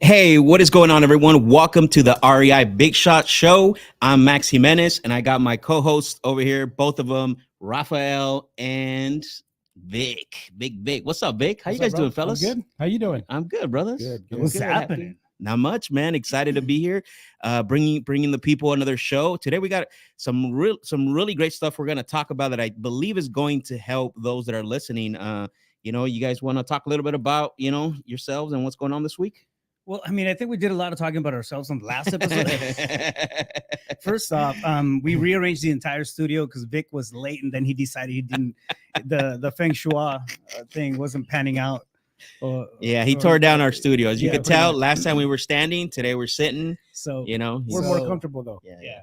Hey, what is going on, everyone? Welcome to the REI Bigshots show. I'm Max Jimenez, and I got my co-hosts over here, both of them, Rafael and Vic. Big Vic. What's up, Vic? How you guys doing, fellas? I'm good. How you doing? I'm good, brothers. Good. What's Good. happening? Not much, man. Excited to be here, bringing the people another show. Today we got some really great stuff we're gonna talk about that I believe is going to help those that are listening. You guys want to talk a little bit about yourselves and what's going on this week? Well, I mean, I think we did a lot of talking about ourselves on the last episode. First off, we rearranged the entire studio because Vic was late, and then he decided he didn't. The Feng Shui thing wasn't panning out. He tore down our studio. As you could tell, much. last time we were standing, today we're sitting. So We're more comfortable though. Yeah.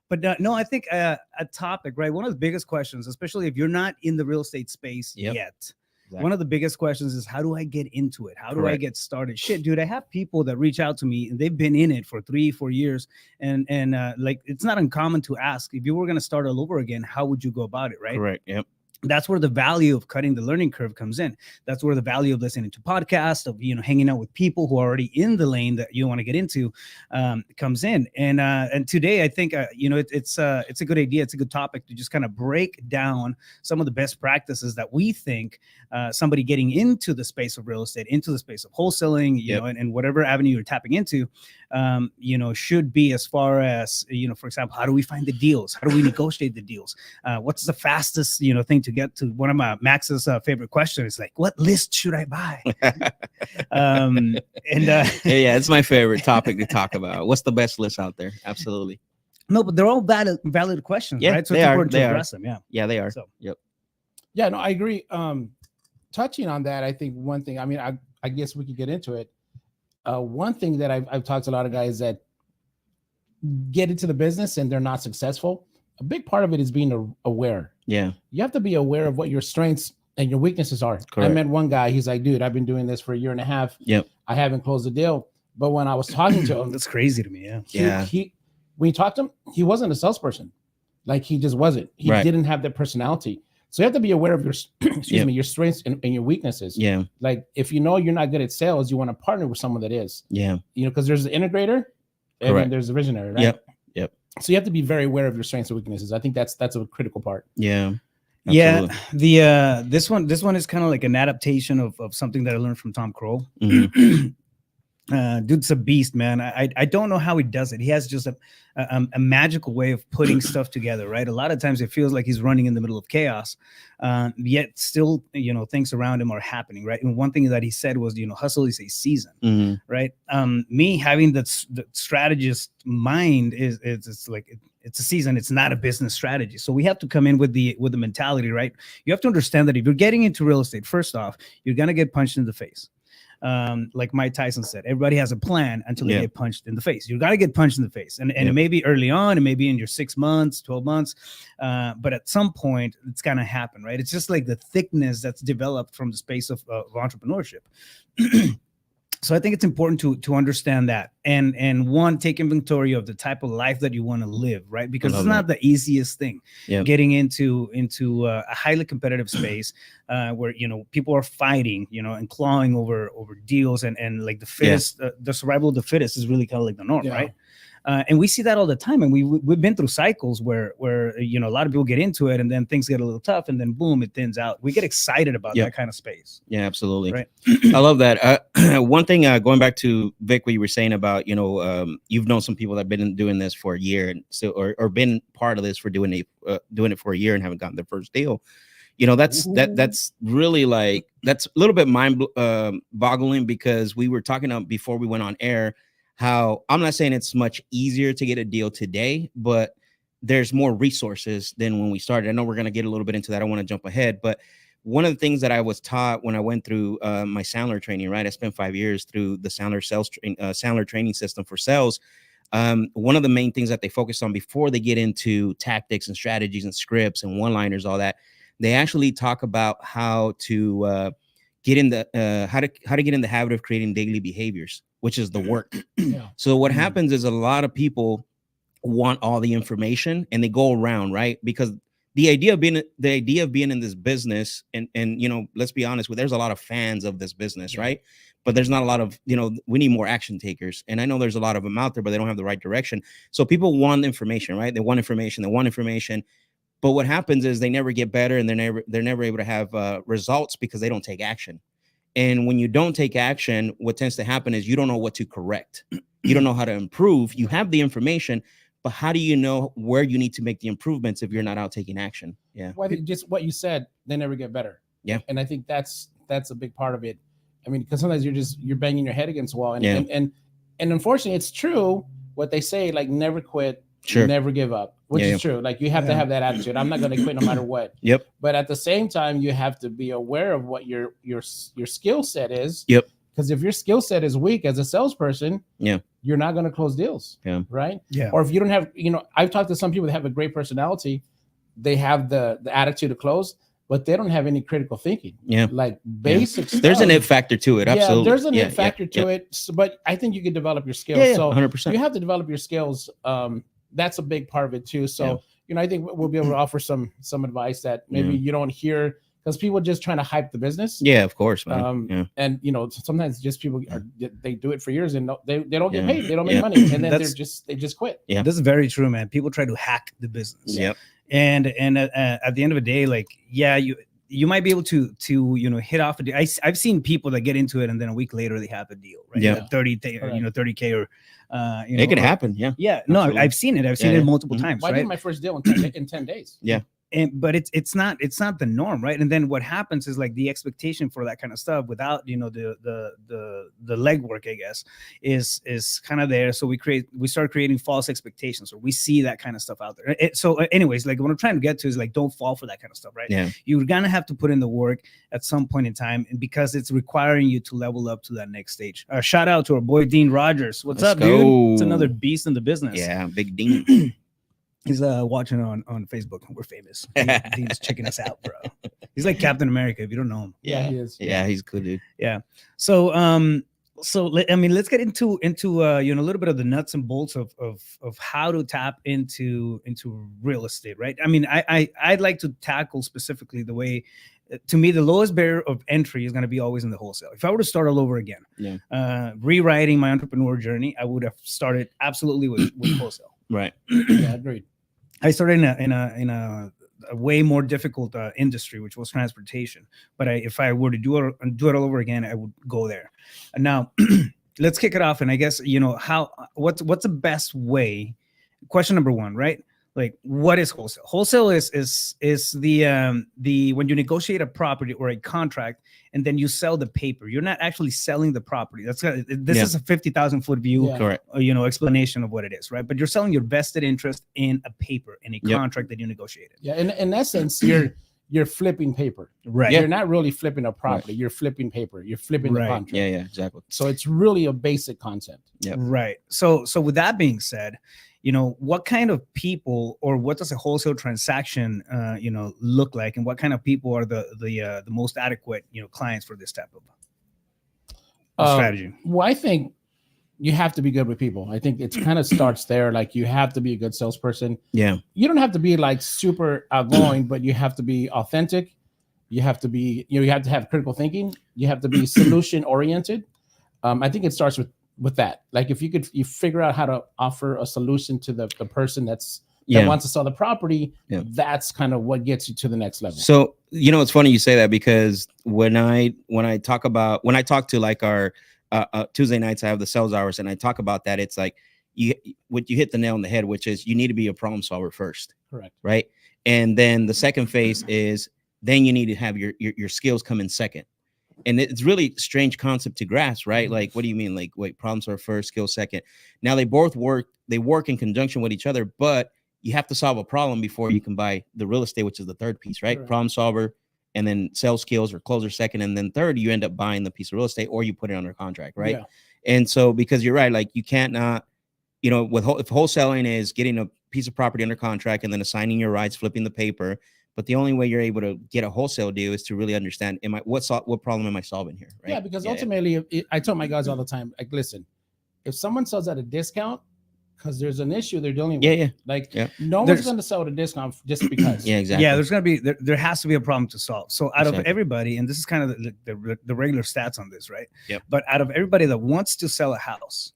But no, I think a topic, right? One of the biggest questions, especially if you're not in the real estate space yet. Exactly. One of the biggest questions is, how do I get into it? How do I get started? Shit, dude, I have people that reach out to me and they've been in it for 3-4 years. And like, it's not uncommon to ask, if you were going to start all over again, how would you go about it? Right. Correct. Yep. That's where the value of cutting the learning curve comes in. That's where the value of listening to podcasts, of hanging out with people who are already in the lane that you want to get into, comes in. And today, I think it's a good idea. It's a good topic to just kind of break down some of the best practices that we think somebody getting into the space of real estate, into the space of wholesaling, and whatever avenue you're tapping into, should be, as far as for example, how do we find the deals? How do we negotiate the deals? What's the fastest thing to get to? One of my Max's favorite questions is like, what list should I buy? It's my favorite topic to talk about. What's the best list out there? Absolutely. No, but they're all valid questions, right? So it's important to address them. Yeah, they are. So. Yep. Yeah, no, I agree. Touching on that, I think one thing, I mean, I guess we could get into it. One thing that I've talked to a lot of guys that get into the business and they're not successful. A big part of it is being aware. Yeah. You have to be aware of what your strengths and your weaknesses are. Correct. I met one guy, he's like, dude, I've been doing this for 1.5 years. Yep. I haven't closed a deal. But when I was talking to him, that's crazy to me. He when you talk to him, he wasn't a salesperson. Like, he just wasn't. He didn't have that personality. So you have to be aware of your your strengths and your weaknesses. Yeah. Like, if you know you're not good at sales, you want to partner with someone that is. Yeah. Because there's the integrator and then there's the visionary, right? Yep. So you have to be very aware of your strengths and weaknesses. I think that's a critical part. Yeah. Absolutely. Yeah. This one is kind of like an adaptation of something that I learned from Tom Kroll. Mm-hmm. Dude's a beast, man. I don't know how he does it. He has just a magical way of putting stuff together, right? A lot of times it feels like he's running in the middle of chaos, yet still, things around him are happening, right? And one thing that he said was, hustle is a season, right? Me having the strategist mind is it's like it's a season. It's not a business strategy. So we have to come in with the mentality, right? You have to understand that if you're getting into real estate, first off, you're gonna get punched in the face. Like Mike Tyson said, everybody has a plan until they get punched in the face. You got to get punched in the face. And it may be early on, it may be in your 6 months, 12 months. But at some point it's going to happen, right? It's just like the thickness that's developed from the space of entrepreneurship. So I think it's important to understand that and one, take inventory of the type of life that you want to live, right? Because it's not the easiest thing getting into a highly competitive space where people are fighting, and clawing over deals and like the fittest, the survival of the fittest is really kind of like the norm, right? And we see that all the time, and we've been through cycles where a lot of people get into it, and then things get a little tough, and then boom, it thins out. We get excited about that kind of space. Yeah, absolutely. Right. I love that. One thing, going back to Vic, what you were saying about you've known some people that have been doing this for a year, and so or been part of this for doing it for a year and haven't gotten their first deal. That's really like, that's a little bit mind boggling, because we were talking about before we went on air how I'm not saying it's much easier to get a deal today, but there's more resources than when we started. I know we're going to get a little bit into that. I want to jump ahead, but one of the things that I was taught when I went through my Sandler training, right? I spent 5 years through the Sandler training system for sales. One of the main things that they focus on before they get into tactics and strategies and scripts and one-liners, all that, they actually talk about how to get in the how to get in the habit of creating daily behaviors, which is the work. So what happens is a lot of people want all the information and they go around, right? Because the idea of being in this business, and you know, let's be honest, there's a lot of fans of this business, Yeah. right? But there's not a lot of, you know, we need more action takers, and I know there's a lot of them out there, but they don't have the right direction. So people want information, right? They want information. But what happens is they never get better, and they're never able to have results because they don't take action. And when you don't take action, what tends to happen is you don't know what to correct. You don't know how to improve. You have the information, but how do you know where you need to make the improvements if you're not out taking action? Yeah. Well, I think just what you said, they never get better. Yeah. And I think that's a big part of it. I mean, because sometimes you're banging your head against the wall, and Yeah. and unfortunately, it's true what they say, like never quit, Sure. never give up, which Yeah, is true. Like you have to Yeah. have that attitude. I'm not going to quit no matter what. Yep. But at the same time, you have to be aware of what your skill set is. Yep. Because if your skill set is weak as a salesperson, Yeah. you're not going to close deals. Yeah. Right. Yeah. Or if you don't have, you know, I've talked to some people that have a great personality, they have the attitude to close, but they don't have any critical thinking. Yeah. Like basic stuff. There's an it factor to it. Absolutely. Yeah, there's an Yeah, it factor yeah, to yeah. it. So, but I think you can develop your skills. Yeah, So 100%. you have to develop your skills. That's a big part of it too. So, Yeah. you know, I think we'll be able to offer some advice that maybe Yeah. you don't hear, because people are just trying to hype the business. Yeah, of course, man. Yeah. And you know, sometimes just people they do it for years and they don't get Yeah. paid. They don't make Yeah. money, and then That's- they just quit. Yeah. This is very true, man. People try to hack the business. Yep. And at the end of the day, like, yeah, you might be able to you know, hit off a deal. I've seen people that get into it and then a week later they have a deal, right? Yeah. Like 30K or you know, It can or- happen. Yeah. Yeah, no, Absolutely. I've seen it. I've seen Yeah, it yeah. multiple Mhm. times, Well, I right? did my first deal in 10 days. But it's not the norm, right? And then what happens is like the expectation for that kind of stuff without, you know, the legwork, I guess, is kind of there. So we start creating false expectations, or we see that kind of stuff out there. Anyways, like what I'm trying to get to is like, don't fall for that kind of stuff, right? Yeah. You're gonna have to put in the work at some point in time, and because it's requiring you to level up to that next stage. Shout out to our boy Dean Rogers. What's Let's up, dude? It's go. another beast in the business. Yeah. Big Dean. He's watching on Facebook. We're famous. He's checking us out, bro. He's like Captain America if you don't know him. Yeah, he is. Yeah. He's a good dude. So I mean, let's get into you know, a little bit of the nuts and bolts of how to tap into real estate, right? I mean, I'd like to tackle specifically the way, to me, the lowest barrier of entry is going to be always in the wholesale. If I were to start all over again, rewriting my entrepreneur journey, I would have started absolutely with wholesale. Right. Yeah, agreed. I started in a way more difficult industry, which was transportation. But if I were to do it all over again, I would go there. And now, let's kick it off. And I guess, you know, what's the best way? Question number one, right? Like, what is wholesale? Wholesale is the when you negotiate a property or a contract and then you sell the paper. You're not actually selling the property. This is a 50,000-foot view, Yeah. Correct. you know, explanation of what it is, right? But you're selling your vested interest in a paper, in a contract that you negotiated. Yeah, in essence, you're flipping paper. Right. You're not really flipping a property. You're flipping paper. You're flipping the Right. contract. Yeah. Yeah. Exactly. So it's really a basic concept. Yep. Right. So with that being said, you know, what kind of people, or what does a wholesale transaction, you know, look like, and what kind of people are the most adequate, you know, clients for this type of strategy? Well, I think you have to be good with people. I think it's kind of starts there. Like you have to be a good salesperson. Yeah. You don't have to be like super outgoing, but you have to be authentic. You have to be, you know, you have to have critical thinking. You have to be solution oriented. I think it starts with that. Like if you figure out how to offer a solution to the person that wants to sell the property, that's kind of what gets you to the next level. So, you know, it's funny you say that, because when I talk to like our Tuesday nights, I have the sales hours, and I talk about that. It's like you hit the nail on the head, which is you need to be a problem solver first. Correct. Right. And then the second phase is then you need to have your skills come in second. And it's really strange concept to grasp, right? Like, what do you mean? Like, wait, problems are first, skills second. Now they both work in conjunction with each other, but you have to solve a problem before you can buy the real estate, which is the third piece, right? Correct. Problem solver, and then sales skills or closer second, and then third, you end up buying the piece of real estate, or you put it under contract, right? Yeah. And so, because you're right, like you can't not, you know, if wholesaling is getting a piece of property under contract and then assigning your rights, flipping the paper. But the only way you're able to get a wholesale deal is to really understand, what problem am I solving here? Right? Yeah, because ultimately, I tell my guys all the time, like, listen, if someone sells at a discount, because there's an issue they're dealing with. Yeah. Like Yeah. no one's There's- going to sell at a discount just because. Yeah, exactly. Yeah, there's gonna be there has to be a problem to solve. So out of Exactly. everybody, and this is kind of the regular stats on this, right? Yep. But out of everybody that wants to sell a house,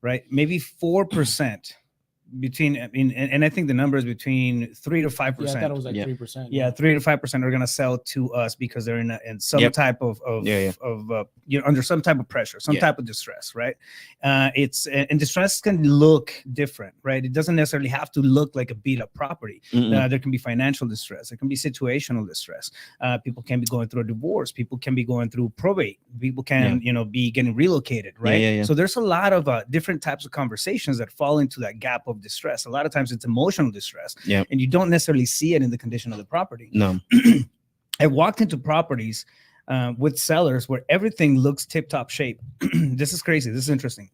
right, maybe 4% between, I mean, and I think the number is between 3 to 5%. Yeah, I thought it was like Yeah. 3%. Yeah, 3 to 5% are going to sell to us because they're in some Yep. type of under some type of pressure, some Yeah. type of distress, right? And distress can look different, right? It doesn't necessarily have to look like a beat up property. Mm-mm. There can be financial distress. There can be situational distress. People can be going through a divorce. People can be going through probate. People can, be getting relocated, right? Yeah. So there's a lot of different types of conversations that fall into that gap of distress. A lot of times it's emotional distress, and you don't necessarily see it in the condition of the property. No. I walked into properties with sellers where everything looks tip-top shape. This is crazy. This is interesting.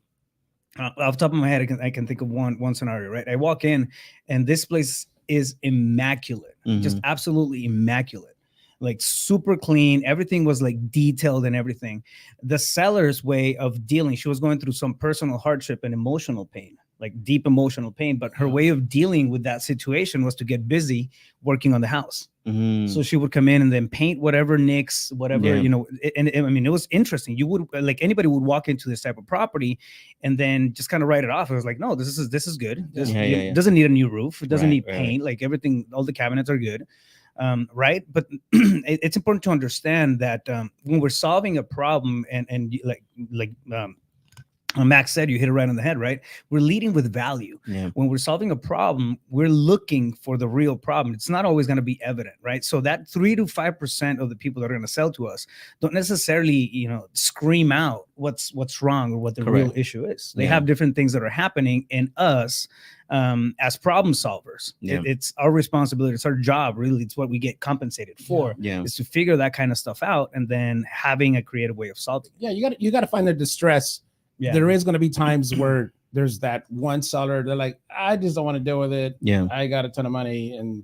Off the top of my head, I can think of one scenario, right? I walk in and this place is immaculate, just absolutely immaculate, like super clean. Everything was like detailed and everything. The seller's way of dealing, she was going through some personal hardship and emotional pain, like deep emotional pain, but her way of dealing with that situation was to get busy working on the house. So she would come in and then paint whatever nicks, whatever, and I mean, it was interesting. You would, like, anybody would walk into this type of property and then just kind of write it off. It was like, no, this is good. It doesn't need a new roof. It doesn't need paint. Like everything, all the cabinets are good. Right. But it's important to understand that when we're solving a problem and Max said, you hit it right on the head, right? We're leading with value. Yeah. When we're solving a problem, we're looking for the real problem. It's not always going to be evident, right? So that 3 to 5% of the people that are going to sell to us don't necessarily, scream out what's wrong or what the real issue is. They have different things that are happening in us as problem solvers. It's our responsibility. It's our job, really. It's what we get compensated for, is to figure that kind of stuff out and then having a creative way of solving it. Yeah, you got to find the distress. Yeah. There is going to be times where there's that one seller, they're like, I just don't want to deal with it. Yeah. I got a ton of money and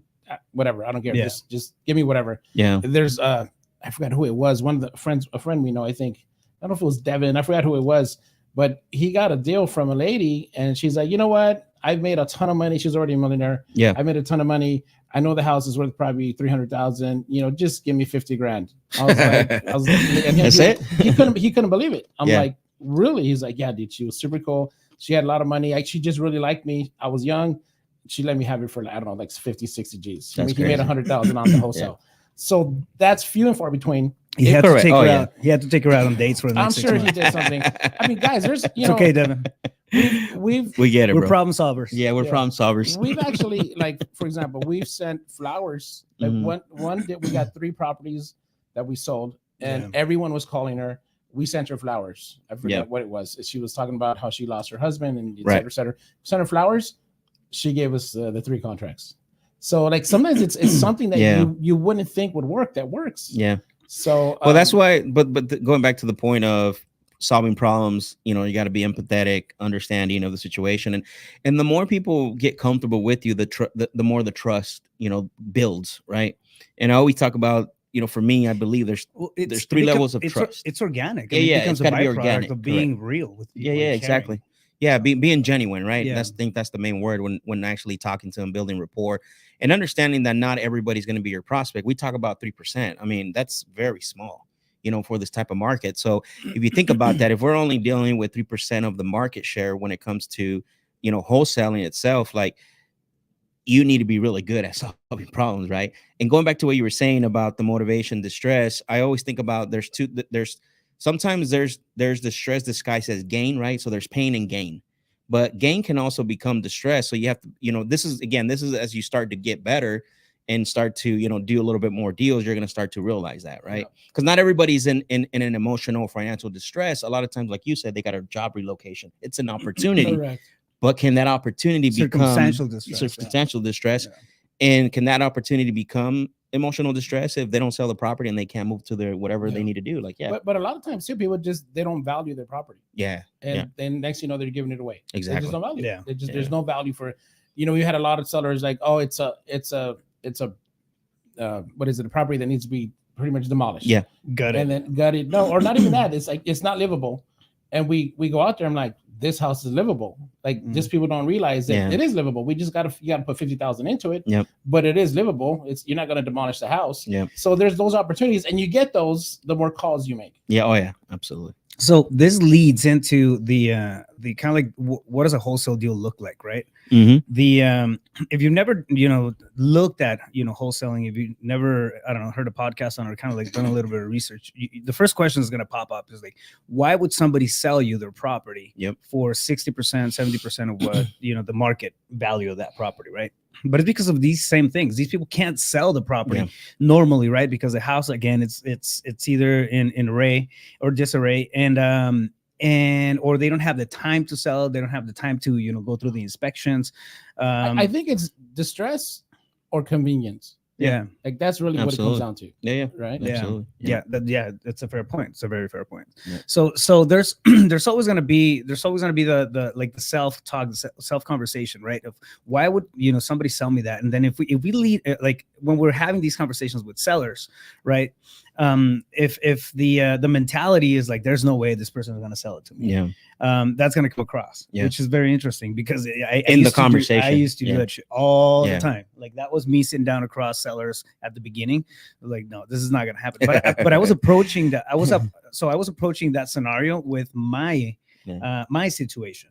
whatever. I don't care. Just give me whatever. Yeah. There's I forgot who it was. One of the a friend we know, I think, I don't know if it was Devin. I forgot who it was, but he got a deal from a lady and she's like, you know what? I've made a ton of money. She's already a millionaire. Yeah. I made a ton of money. I know the house is worth probably 300,000. Just give me 50 grand. I was like, and that's it. He couldn't believe it. I'm like, really? He's like, yeah, dude, she was super cool. She had a lot of money. She just really liked me. I was young. She let me have it for, I don't know, like 50, 60 G's. He made 100,000 on the wholesale. So that's few and far between. He had to take her out. He had to take her out on dates for the next 6 months. He did something. I mean, guys, there's, it's okay, Devin. We get it, we're bro. problem solvers. Yeah, we're problem solvers. We've actually, like, for example, we've sent flowers. Like one day we got 3 properties that we sold, and everyone was calling her. We sent her flowers. I forget what it was. She was talking about how she lost her husband and et cetera, et cetera. Sent her flowers. She gave us the 3 contracts. So, like, sometimes it's something that you wouldn't think would work that works. Yeah. So well, that's why. But going back to the point of solving problems, you got to be empathetic, understanding of the situation, and the more people get comfortable with you, the more the trust builds, right? And I always talk about. For me, I believe there's 3 levels of trust. It's organic. It becomes a be organic of being real with people. Yeah, exactly. Yeah, being genuine, right? I think that's the main word when actually talking to them, building rapport, and understanding that not everybody's going to be your prospect. We talk about 3%. I mean, that's very small, for this type of market. So if you think about that, if we're only dealing with 3% of the market share when it comes to, wholesaling itself, like, you need to be really good at solving problems, right? And going back to what you were saying about the motivation, distress, I always think about sometimes there's distress disguised as gain, right? So there's pain and gain, but gain can also become distress. So you have to, this is as you start to get better and start to, do a little bit more deals, you're going to start to realize that, right? Because not everybody's in an emotional financial distress. A lot of times, like you said, they got a job relocation. It's an opportunity. Correct. But can that opportunity become circumstantial distress? And can that opportunity become emotional distress if they don't sell the property and they can't move to their whatever they need to do? Like, but a lot of times too, people they don't value their property. And then next they're giving it away. Exactly. They just don't value it. There's no value for it. We had a lot of sellers like, oh, it's a what is it? A property that needs to be pretty much demolished. Gutted. And then gutted. No, or not even that. It's like it's not livable. And we go out there. I'm like, this house is livable. Like just people don't realize that it is livable. We just you gotta put 50,000 into it. Yep. But it is livable. You're not gonna demolish the house. Yep. So there's those opportunities, and you get those the more calls you make. Yeah. Oh yeah. Absolutely. So this leads into the kind of like what does a wholesale deal look like, right? Mm-hmm. The if you've never looked at wholesaling, if you never heard a podcast on it or kind of like done a little bit of research, the first question is going to pop up is like, why would somebody sell you their property for 60%, 70% of what the market value of that property, right? But it's because of these same things. These people can't sell the property normally, right? Because the house, again, it's either in array or disarray, and or they don't have the time to sell. They don't have the time to go through the inspections. I think it's distress or convenience. Yeah, like that's really what it comes down to. Yeah, right. Absolutely. Yeah, that's a fair point. It's a very fair point. Yeah. So there's there's always gonna be the like the self-talk, self-conversation, right? Of why would somebody sell me that? And then if we lead, like when we're having these conversations with sellers, right? If the mentality is like, there's no way this person is gonna sell it to me. That's gonna come across, which is very interesting because I used to do that shit all the time. Like that was me sitting down across sellers at the beginning. Like, no, this is not gonna happen. But I was approaching that. I was approaching that scenario with my my situation.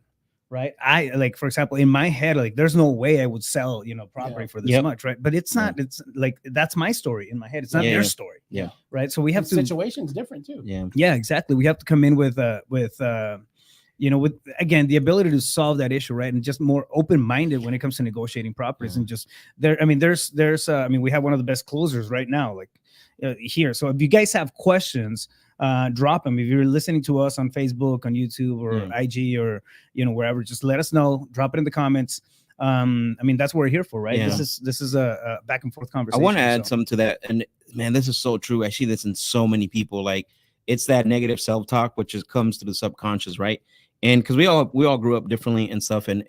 Right. I like, for example, in my head, like there's no way I would sell, property for this much. Right. But it's not, it's like, that's my story in my head. It's not their story. Yeah. Right. So we have situations different too. Yeah, exactly. We have to come in with again, the ability to solve that issue. Right. And just more open-minded when it comes to negotiating properties and just there. I mean, there's we have one of the best closers right now, like here. So if you guys have questions, drop them. If you're listening to us on Facebook, on YouTube, or IG, or wherever, just let us know. Drop it in the comments. That's what we're here for, right? This is a back and forth conversation. I want to add something to that, and man, this is so true. I see this in so many people. Like it's that negative self-talk, which comes to the subconscious, right? And because we all grew up differently and stuff, and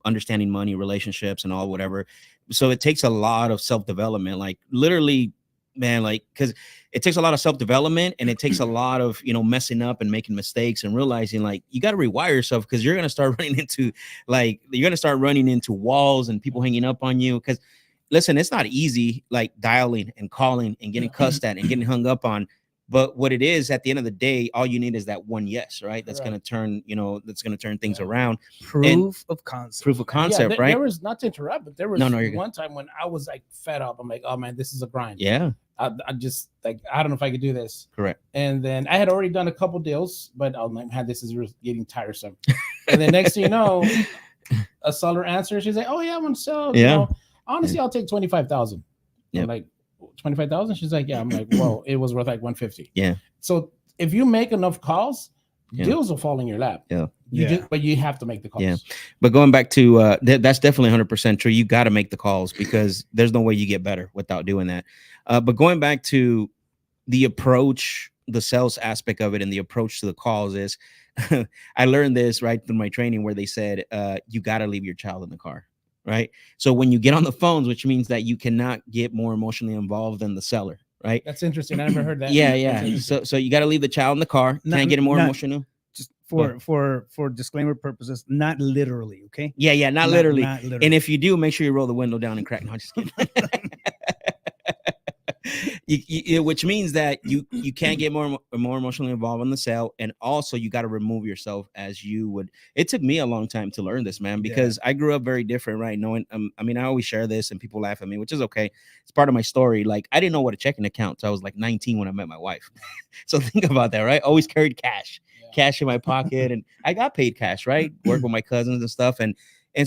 understanding money, relationships, and all whatever. So it takes a lot of self-development, like literally, man, like because it takes a lot of self-development, and it takes a lot of messing up and making mistakes and realizing like you got to rewire yourself, because you're gonna start running into walls and people hanging up on you. Because listen, it's not easy, like dialing and calling and getting cussed at and getting hung up on. But what it is, at the end of the day, all you need is that one yes, right? That's going to turn, that's going to turn things around. Proof of concept, right? There was, not to interrupt, but there was one time when I was like fed up. I'm like, oh man, this is a grind. Yeah. I just like, I don't know if I could do this. Correct. And then I had already done a couple deals, but I'm like, man, this is getting tiresome. And then next thing you know, a seller answers. She's like, oh yeah, I want to sell. Yeah. Honestly, I'll take 25,000. I'm like, 25,000. She's like, yeah. I'm like, well, it was worth like 150. Yeah. So if you make enough calls, deals will fall in your lap. But you have to make the calls. Yeah. But going back to that's definitely 100% true. You got to make the calls, because there's no way you get better without doing that. But going back to the approach, the sales aspect of it, and the approach to the calls is, I learned this right through my training, where they said you got to leave your child in the car. Right. So when you get on the phones, which means that you cannot get more emotionally involved than the seller. Right. That's interesting. I never heard that. Yeah. So you got to leave the child in the car. Can't get more emotional. Just for disclaimer purposes, not literally. Okay. Yeah. Not literally. And if you do, make sure you roll the window down and crack. No, just kidding. Which means that you can't get more emotionally involved in the sale, and also you got to remove yourself as you would. It took me a long time to learn this, man, because I grew up very different, right? Knowing, I always share this and people laugh at me, which is okay. It's part of my story. Like I didn't know what a checking account, so I was like 19 when I met my wife. So think about that, right? Always carried cash in my pocket, and I got paid cash, right? Work with my cousins and stuff, and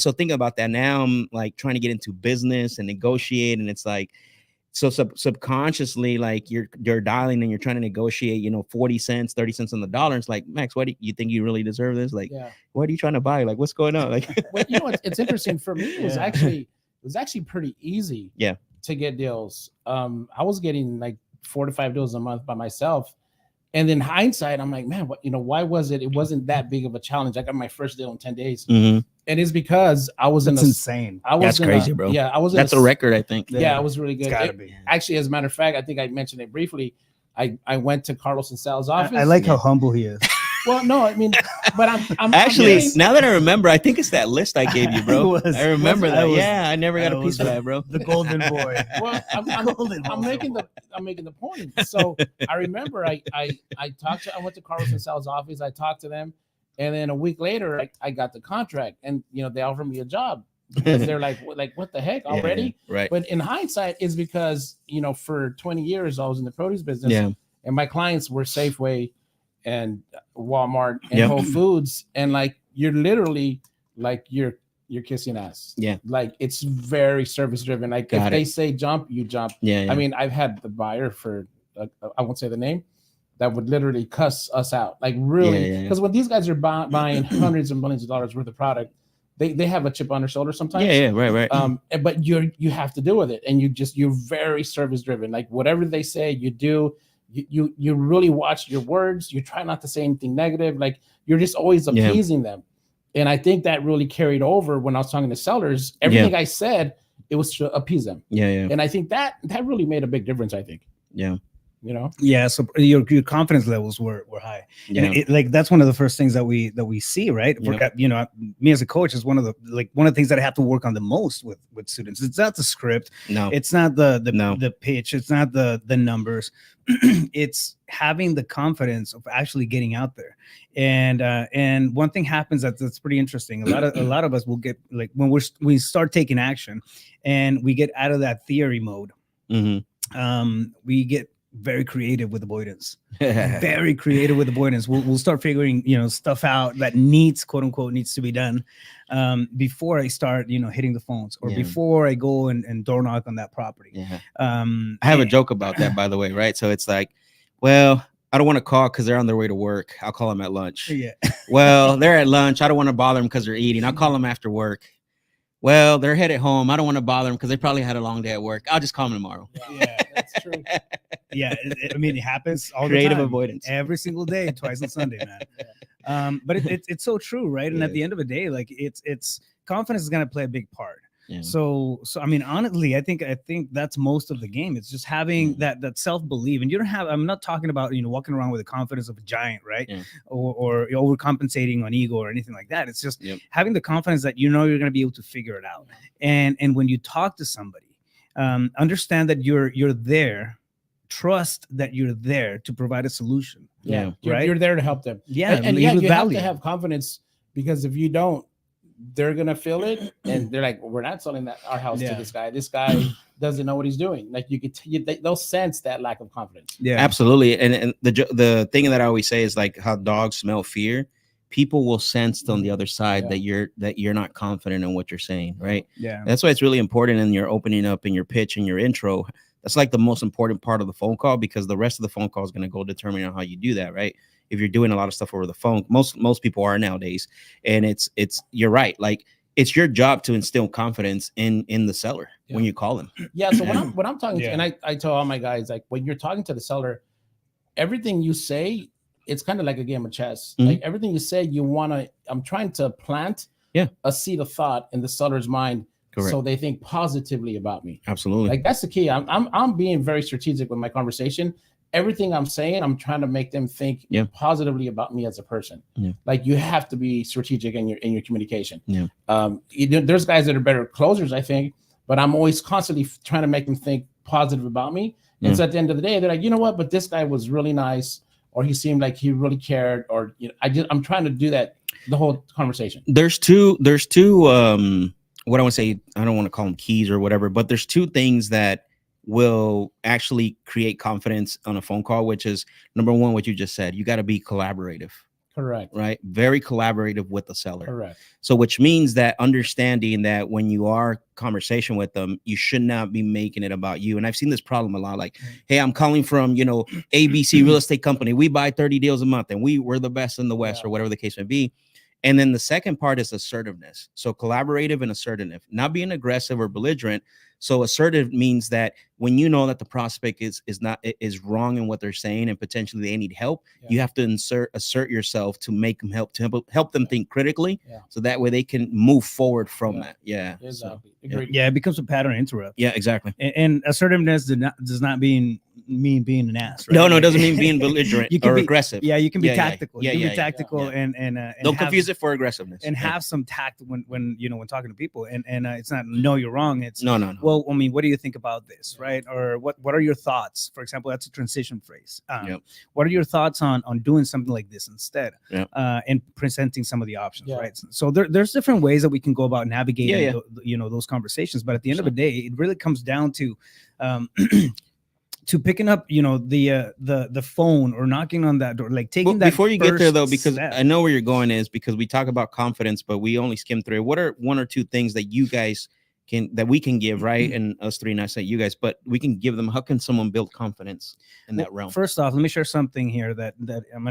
so think about that. Now I'm like trying to get into business and negotiate, and it's like. So subconsciously, like you're dialing and you're trying to negotiate, 40 cents, 30 cents on the dollar. It's like, Max, what do you think you really deserve this? Like, what are you trying to buy? Like, what's going on? Like, well, it's interesting for me. It was actually pretty easy. To get deals. I was getting like 4 to 5 deals a month by myself. And then hindsight, I'm like, man, why was it? It wasn't that big of a challenge. I got my first deal in 10 days. Mm-hmm. And it's because I was insane. That's crazy, bro. Yeah, I was. That's a record, I think. Yeah, I was really good. It's gotta be. Actually, as a matter of fact, I think I mentioned it briefly. I went to Carlos and Sal's office. I like how humble he is. Well, no, I mean, but I'm Actually, saying- now that I remember, I think it's that list I gave you, bro. I was- I remember I that. was- Yeah, I never got I a piece was of that, bro. the golden boy. well, I'm making the point. So I remember I went to Carlos and Sal's office. I talked to them, and then a week later I got the contract, and they offered me a job because they're like what the heck already? Yeah, right. But in hindsight, is because for 20 years I was in the produce business, Yeah. and my clients were Safeway and Walmart and Yep. Whole Foods, and like you're literally like you're kissing ass. Yeah. Like it's very service driven. Like Got if they it. say jump, you jump. Yeah, yeah. I mean, I've had the buyer for I won't say the name that would literally cuss us out. Like really, Yeah. because when these guys are buying hundreds of millions of dollars worth of product, they have a chip on their shoulder sometimes. Yeah, right. But you have to deal with it, and you're very service driven. Like whatever they say, you do. You really watch your words. You try not to say anything negative. Like you're just always appeasing them. And I think that really carried over when I was talking to sellers. Everything I said, it was to appease them. Yeah. And I think that really made a big difference. I think. Yeah. Yeah, so your confidence levels were high. Yeah. And like that's one of the first things that we see, right? Yeah. Me as a coach is one of the things that I have to work on the most with students. It's not the script, No. it's not the No. the pitch, it's not the numbers. It's having the confidence of actually getting out there. And one thing happens that's pretty interesting. A lot of us will get like when we start taking action and we get out of that theory mode. Mm-hmm. We get very creative with avoidance. Very creative with avoidance. We'll start figuring stuff out that quote unquote needs to be done before I start hitting the phones or before I go and door knock on that property. Yeah. I have a joke about that, by the way, right? So it's like, well, I don't want to call because they're on their way to work. I'll call them at lunch. Yeah. Well, they're at lunch. I don't want to bother them because they're eating. I'll call them after work. Well, they're headed home. I don't want to bother them because they probably had a long day at work. I'll just call them tomorrow. Yeah, that's true. Yeah, I mean, it happens all Creative the time. avoidance. Every single day, twice on Sunday, man. But it's so true, right? And at the end of the day, like it's confidence is gonna play a big part. Yeah. So I mean, honestly, I think that's most of the game. It's just having that self-belief. And you don't have, I'm not talking about walking around with the confidence of a giant, right? Yeah. Or overcompensating on ego or anything like that. It's just having the confidence that you're gonna be able to figure it out. And when you talk to somebody, understand that you're there. Trust that you're there to provide a solution. Yeah, right. You're there to help them. Yeah, and lead with you have value. to have confidence, because if you don't, they're gonna feel it, and they're like, we're not selling our house to this guy. This guy doesn't know what he's doing. Like they'll sense that lack of confidence. Yeah, absolutely. And the thing that I always say is like how dogs smell fear. People will sense on the other side that you're not confident in what you're saying, right? Yeah, that's why it's really important in your opening up, in your pitch, in your intro. That's like the most important part of the phone call, because the rest of the phone call is going to go determine on how you do that, right? If you're doing a lot of stuff over the phone, most people are nowadays, and it's you're right. Like it's your job to instill confidence in the seller when you call them. Yeah. So when I'm talking to, and I tell all my guys, like when you're talking to the seller, everything you say, it's kind of like a game of chess. Like everything you say, I'm trying to plant a seed of thought in the seller's mind. Correct. So they think positively about me. Absolutely. Like that's the key. I'm being very strategic with my conversation. Everything I'm saying, I'm trying to make them think positively about me as a person. Yeah. Like you have to be strategic in your communication. Yeah. There's guys that are better closers, I think, but I'm always constantly trying to make them think positive about me. And so at the end of the day, they're like, you know what? But this guy was really nice, or he seemed like he really cared, or I'm trying to do that the whole conversation. There's two what I want to say, I don't want to call them keys or whatever, but there's two things that will actually create confidence on a phone call, which is number one, what you just said, you got to be collaborative. Correct. Right. Very collaborative with the seller. Correct. So which means that understanding that when you are conversation with them, you should not be making it about you. And I've seen this problem a lot. Like, hey, I'm calling from, ABC real estate company. We buy 30 deals a month and we're the best in the West or whatever the case may be. And then the second part is assertiveness. So collaborative and assertive, not being aggressive or belligerent, So assertive means that when you know that the prospect is wrong in what they're saying and potentially they need help, you have to assert yourself to make them help them think critically, so that way they can move forward from that. Yeah, exactly. So, yeah, it becomes a pattern interrupt. Yeah, exactly. And assertiveness does not mean being an ass, right? No, it doesn't mean being belligerent or aggressive. Yeah, you can be tactical. Yeah, you can yeah, be tactical and don't confuse it for aggressiveness. And have some tact when talking to people. And it's not no, you're wrong. It's no. Well, I mean, what do you think about this, right? Or what are your thoughts? For example, that's a transition phrase. What are your thoughts on doing something like this instead? And presenting some of the options, right? So there's different ways that we can go about navigating those conversations. But at the end of the day, it really comes down to to picking up, the phone or knocking on that door, like taking that. Before you get there, though, because step. I know where you're going is because we talk about confidence, but we only skim through it. What are one or two things that you guys we can give, right? And us three, not say you guys, but we can give them. How can someone build confidence in that realm? First off, let me share something here that I'm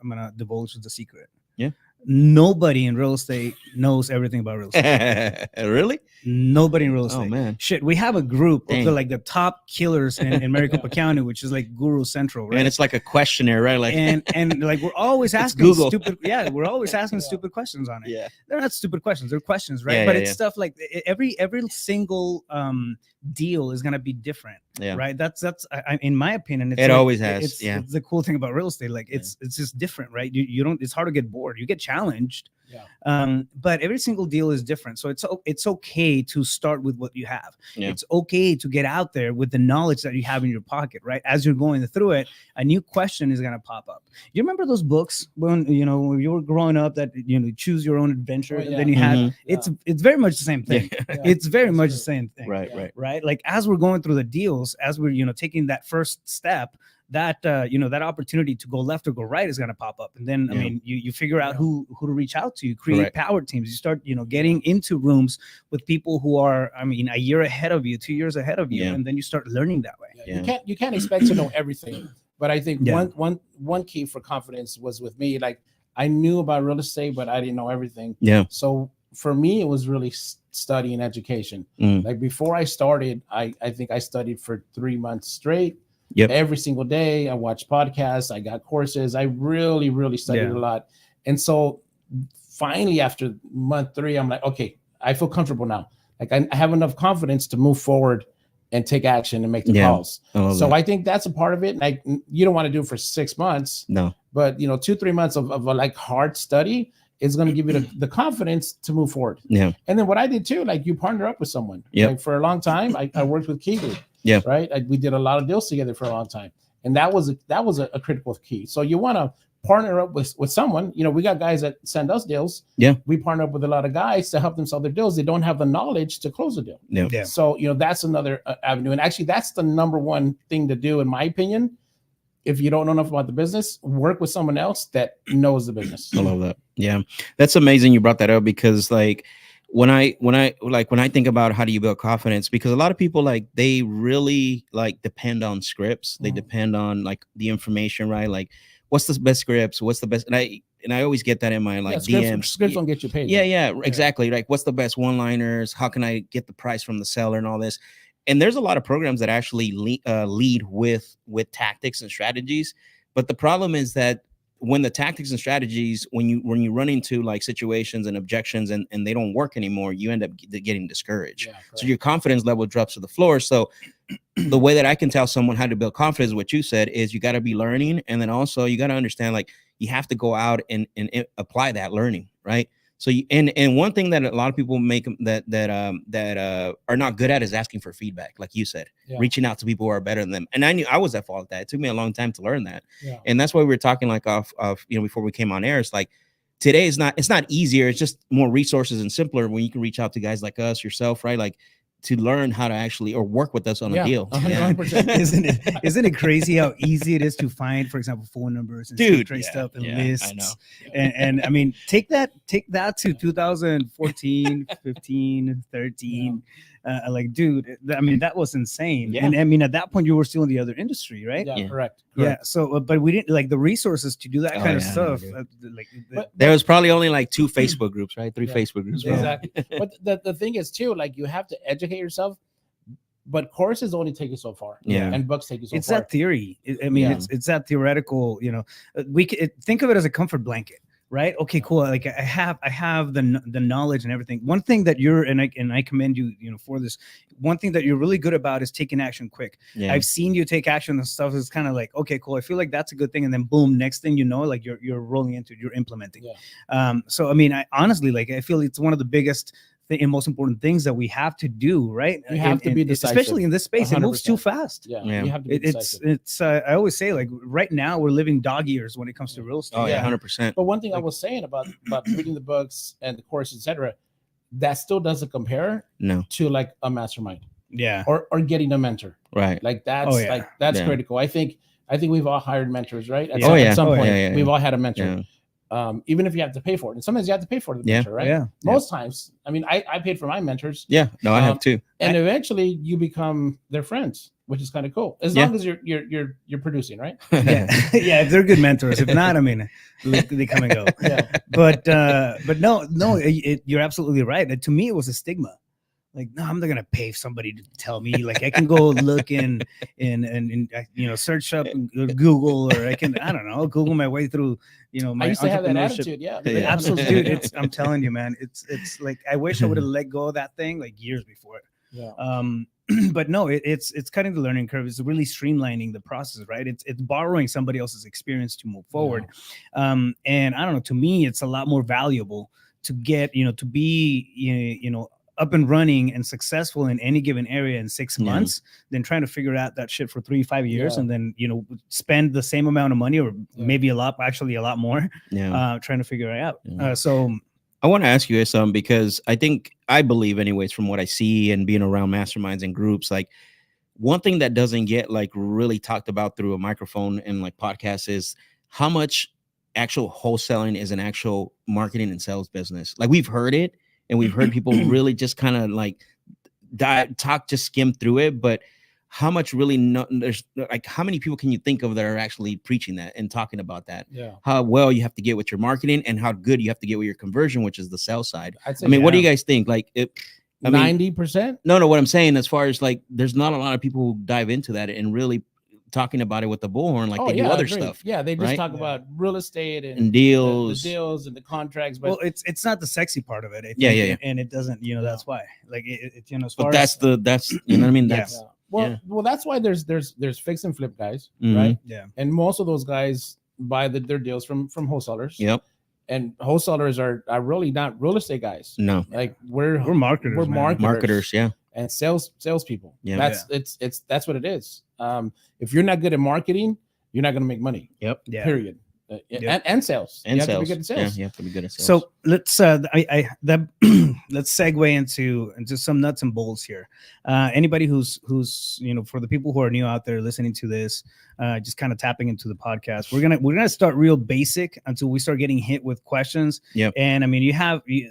gonna divulge the secret. Yeah. Nobody in real estate knows everything about real estate. Really? Nobody in real estate. Oh man, shit. We have a group of the top killers in Maricopa County, which is like Guru Central, right? And it's like a questionnaire, right? Like and like we're always asking Google. stupid. Yeah, we're always asking stupid questions on it. Yeah, they're not stupid questions. They're questions, right? But it's stuff like every single deal is gonna be different. Yeah. Right. That's in my opinion. It's always has. It's the cool thing about real estate. Like it's just different, right? You don't. It's hard to get bored. You get challenged. Yeah. But every single deal is different. So it's okay to start with what you have. Yeah. It's okay to get out there with the knowledge that you have in your pocket, right? As you're going through it, a new question is gonna pop up. You remember those books when when you were growing up that choose your own adventure, and then you had it's very much the same thing. It's very much the same thing. Right. Like as we're going through the deals, as we're taking that first step, that that opportunity to go left or go right is going to pop up, and then I mean you figure out who to reach out to. You create power teams. You start getting into rooms with people who are a year ahead of you, 2 years ahead of you, and then you start learning that way. You can't expect to know everything, but I think one key for confidence was with me. Like I knew about real estate, but I didn't know everything. So for me, it was really studying education. Like before I started, I think I studied for 3 months straight. Every single day. I watched podcasts. I got courses. I really studied a lot. And so finally, after month 3, I'm like, okay, I feel comfortable now. Like I have enough confidence to move forward and take action and make the calls. So I think that's a part of it. Like you don't want to do it for 6 months. No. But 2-3 months of like hard study is going to give you the confidence to move forward. Yeah. And then what I did too, like you partner up with someone. Like for a long time, I worked with Keegan. Yeah. Right. We did a lot of deals together for a long time. And that was a critical key. So you want to partner up with someone. We got guys that send us deals. Yeah. We partner up with a lot of guys to help them sell their deals. They don't have the knowledge to close a deal. Yeah. So, that's another avenue. And actually, that's the number one thing to do, in my opinion. If you don't know enough about the business, work with someone else that knows the business. I love that. Yeah. That's amazing you brought that up, because like when I think about how do you build confidence, because a lot of people they really depend on scripts. They depend on the information, right? Like what's the best scripts? What's the best? And I always get that in my DMs. Scripts don't get you paid. Yeah, exactly. Like what's the best one-liners? How can I get the price from the seller and all this? And there's a lot of programs that actually lead with tactics and strategies. But the problem is that when the tactics and strategies, when you run into situations and objections and they don't work anymore, you end up getting discouraged. Yeah, so your confidence level drops to the floor. So the way that I can tell someone how to build confidence, what you said, is you got to be learning. And then also you got to understand, you have to go out and apply that learning. Right. So and one thing that a lot of people make that are not good at is asking for feedback, like you said, reaching out to people who are better than them. And I knew I was at fault at that. It took me a long time to learn that. Yeah. And that's why we were talking off before we came on air. It's today it's not easier. It's just more resources and simpler when you can reach out to guys like us, yourself, right? To learn how to actually work with us on a deal. 100%. Isn't it crazy how easy it is to find, for example, phone numbers and stuff and lists? I know. And I mean, take that to 2014, 15, 13. Dude, I mean, that was insane. Yeah. And I mean, at that point you were still in the other industry, right? Yeah. Correct. Yeah. So, but we didn't the resources to do that kind of stuff. But there was probably only 2 Facebook groups, right? 3 Facebook groups. Exactly. But the thing is too, you have to educate yourself but courses only take you so far. Yeah. And books take you so It's far. that theory. I mean, Yeah. it's that theoretical. Think of it as a comfort blanket, right? Okay, cool. Like I have the knowledge and everything. One thing that you're and I commend you, for this. One thing that you're really good about is taking action quick. Yeah. I've seen you take action and stuff. It's kind of like, okay, cool. I feel like that's a good thing, and then boom, next thing you know, like you're rolling into it, you're implementing. Yeah. So I mean, I honestly like I feel it's one of the biggest and most important things that we have to do, right? You have to be decisive, especially in this space. It moves too 100%. fast. Yeah. Yeah. You have to be decisive. It's I always say, like, right now we're living dog years when it comes to real estate. Oh yeah, Yeah. 100%. But one thing I was saying about reading the books and the course, etc., that still doesn't compare No. to like a mastermind Yeah. or getting a mentor. Right. Like that's Yeah. critical. I think we've all hired mentors, right? At Yeah. some, Oh, yeah. at some Oh, point, yeah. we've all had a mentor. Yeah. Even if you have to pay for it, and sometimes you have to pay for the Yeah. mentor, right? Yeah. Most times, I mean, I paid for my mentors, Yeah. No, I have too. and eventually you become their friends, which is kind of cool. As long as you're producing, right? Yeah. Yeah. If they're good mentors. If not, I mean, they come and go. Yeah. But no, you're absolutely right. To me, it was a stigma. Like, no, I'm not gonna pay somebody to tell me. Like, I can go look in search up Google, or I don't know, Google my way through, my I used to have that entrepreneurship. attitude. Yeah. Yeah. Absolutely, dude. I'm telling you, man. It's like I wish I would have let go of that thing like years before. Yeah. But no, it's cutting the learning curve. It's really streamlining the process, right? It's borrowing somebody else's experience to move forward. And I don't know. To me, it's a lot more valuable to get to be up and running and successful in any given area in 6 months than trying to figure out that shit for 3-5 years and then spend the same amount of money or maybe a lot more trying to figure it out. So I want to ask you this because I believe anyways from what I see and being around masterminds and groups, like one thing that doesn't get like really talked about through a microphone and like podcasts is how much actual wholesaling is an actual marketing and sales business. Like we've heard it and we've heard people really just kind of like just skim through it, but how much really there's like how many people can you think of that are actually preaching that and talking about that? Yeah. How well you have to get with your marketing and how good you have to get with your conversion, which is the sales side. I'd say, I mean, what do you guys think? Like 90%? No, what I'm saying as far as like there's not a lot of people who dive into that and really talking about it with the bullhorn like they do other stuff. Yeah, they just right? talk about real estate and deals, the deals and the contracts. But well, it's not the sexy part of it. I think, yeah, and it doesn't. That's why. Like as but far that's you know what I mean. That's well, that's why there's fix and flip guys, Mhm. right? Yeah. And most of those guys buy their deals from wholesalers. Yep. And wholesalers are really not real estate guys. No, like we're marketers. We're man. marketers, yeah. And salespeople. Yeah. That's what it is. If you're not good at marketing, you're not going to make money. Yep. Yeah. Period. And sales. And you sales. have to be good at sales. Yeah, you have to be good at sales. So let's let's segue into some nuts and bolts here. Anybody who's for the people who are new out there listening to this, just kind of tapping into the podcast, we're gonna start real basic until we start getting hit with questions. Yep. And I mean,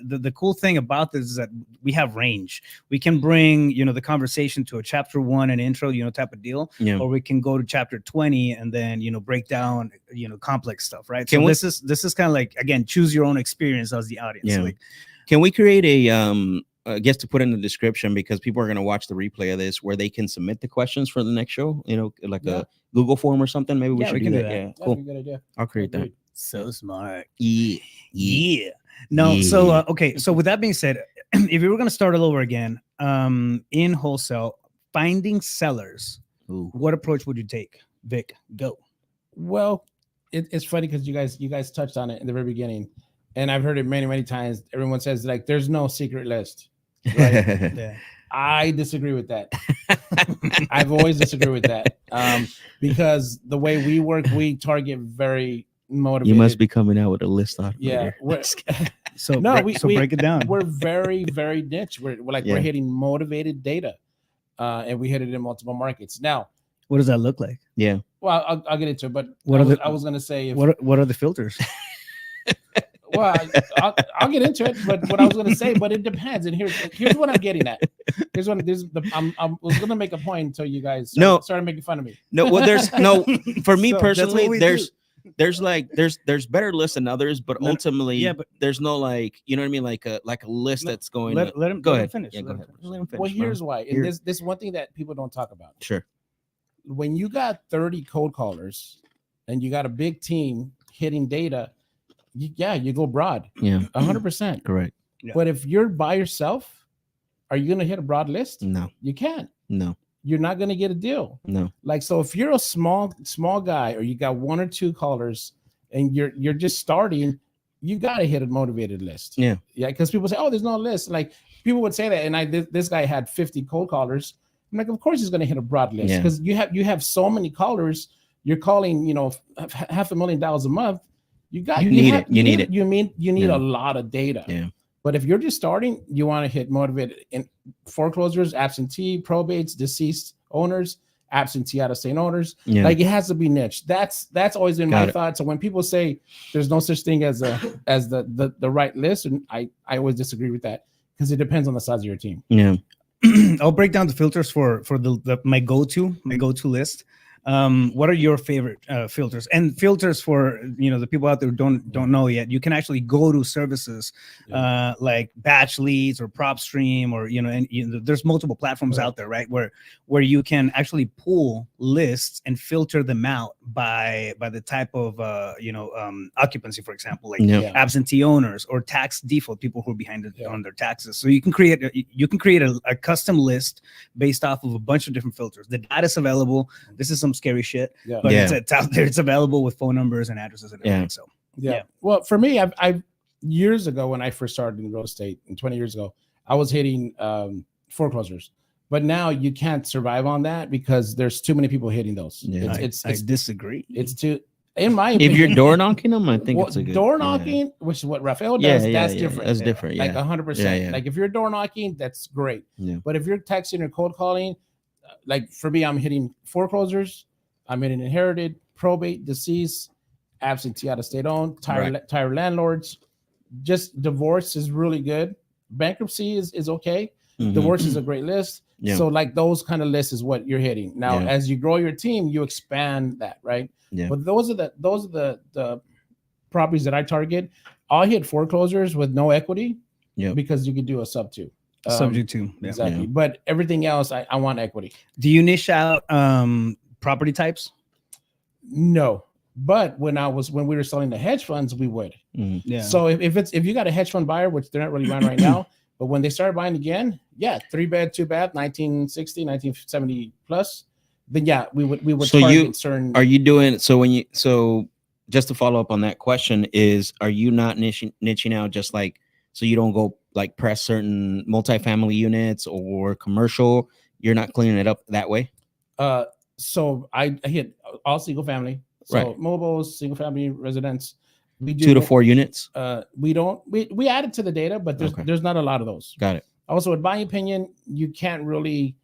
the cool thing about this is that we have range. We can bring the conversation to a chapter 1 and intro type of deal, or we can go to chapter 20 and then break down complex stuff, right? This is kind of like, again, choose your own experience as the audience. Yeah. Like, can we create I guess to put in the description, because people are going to watch the replay of this, where they can submit the questions for the next show, like a Google form or something. Maybe we should do that. Yeah, cool. That'd be a good idea. I'll create that. so smart. Yeah. No, Yeah. so okay. So with that being said, if you were going to start all over again, in wholesale, finding sellers, Ooh. what approach would you take? Vic, go. Well, it's funny because you guys touched on it in the very beginning, and I've heard it many times. Everyone says like there's no secret list. Right? Yeah. I disagree with that. I've always disagreed with that because the way we work, we target very motivated. You must be coming out with a list on. Yeah. So No, break it down. We're very niche. We're hitting motivated data, and we hit it in multiple markets. Now, what does that look like? Yeah. well, I'll get into it, but I was going to say, what are the filters? well, I'll get into it, but what I was going to say, but it depends. And here's what I'm getting at. I was going to make a point until you guys started making fun of me. No, well, there's no, for me So, personally, there's better lists than others, but Let- ultimately, yeah, but- there's no like, you know what I mean, like a list No, that's going. let him Go let him ahead. finish. Yeah, go Let him ahead. finish. Let him finish. Well, here's bro. why. Here- And this one thing that people don't talk about. Sure. When you got 30 cold callers and you got a big team hitting data, you go broad. Yeah. 100%. Correct. Yeah. But if you're by yourself, are you going to hit a broad list? No. You can't. No. You're not going to get a deal. No. Like, so if you're a small guy, or you got one or two callers and you're just starting, you got to hit a motivated list. Yeah. Yeah. Because people say, oh, there's no list. Like, people would say that. And this guy had 50 cold callers. I'm like, of course he's going to hit a broad list, Yeah. because you have so many callers. You're calling, $500,000 a month. You need it. You need Yeah. a lot of data. Yeah. But if you're just starting, you want to hit motivated in foreclosures, absentee, probates, deceased owners, absentee out-of-state owners. Yeah. Like, it has to be niche. That's always been Got my it. thought. So when people say there's no such thing as the right list, and I always disagree with that, because it depends on the size of your team. Yeah. I'll break down the filters for my go-to list. What are your favorite filters? And filters for the people out there who don't know yet. You can actually go to services like Batch Leads or PropStream, or and there's multiple platforms out there, right? Where you can actually pull lists and filter them out by the type of occupancy, for example, like Yeah. absentee owners or tax default, people who are behind on their taxes. So you can create a custom list based off of a bunch of different filters. The data's available. This is some scary shit, but Yeah. it's out there. It's available with phone numbers and addresses and everything. Yeah. So Yeah. Well, for me, I've years ago, when I first started in real estate, and 20 years ago, I was hitting foreclosures. But now you can't survive on that, because there's too many people hitting those. Yeah. I disagree. It's too, in my If opinion. you're door knocking them, I think it's a good door yeah. knocking, which is what Rafael Yeah, does. yeah, That's yeah, different. That's different. Yeah. Like 100%. Yeah. Like, if you're door knocking, that's great. Yeah. But if you're texting or cold calling, like for me, I'm hitting foreclosures, I'm hitting inherited, probate, deceased, absentee out-of-state owned, tire landlords. Just divorce is really good. Bankruptcy is okay. Mhm. Divorce is a great list. Yeah. So like those kind of lists is what you're hitting. Now, Yeah. as you grow your team, you expand that, right? Yeah. But those are the properties that I target. I'll hit foreclosures with no equity, Yep. because you could do a sub 2. Subject to. Yeah. Exactly. Yeah. But everything else, I want equity. Do you niche out property types? No. But when we were selling the hedge funds, we would. Mhm. Yeah. So if you got a hedge fund buyer, which they're not really buying right now, but when they start buying again, 3-bed, 2-bath, 1960, 1970 plus, then we would So target certain. Are you doing so just to follow up on that question, are you not niching out just like, so you don't go like press certain multifamily units or commercial? You're not cleaning it up that way? So I hit all single family. So Right. mobiles, single family residents. We do 2 to 4 units? We added to the data, but there's not a lot of those. Got it. Also, in my opinion, you can't really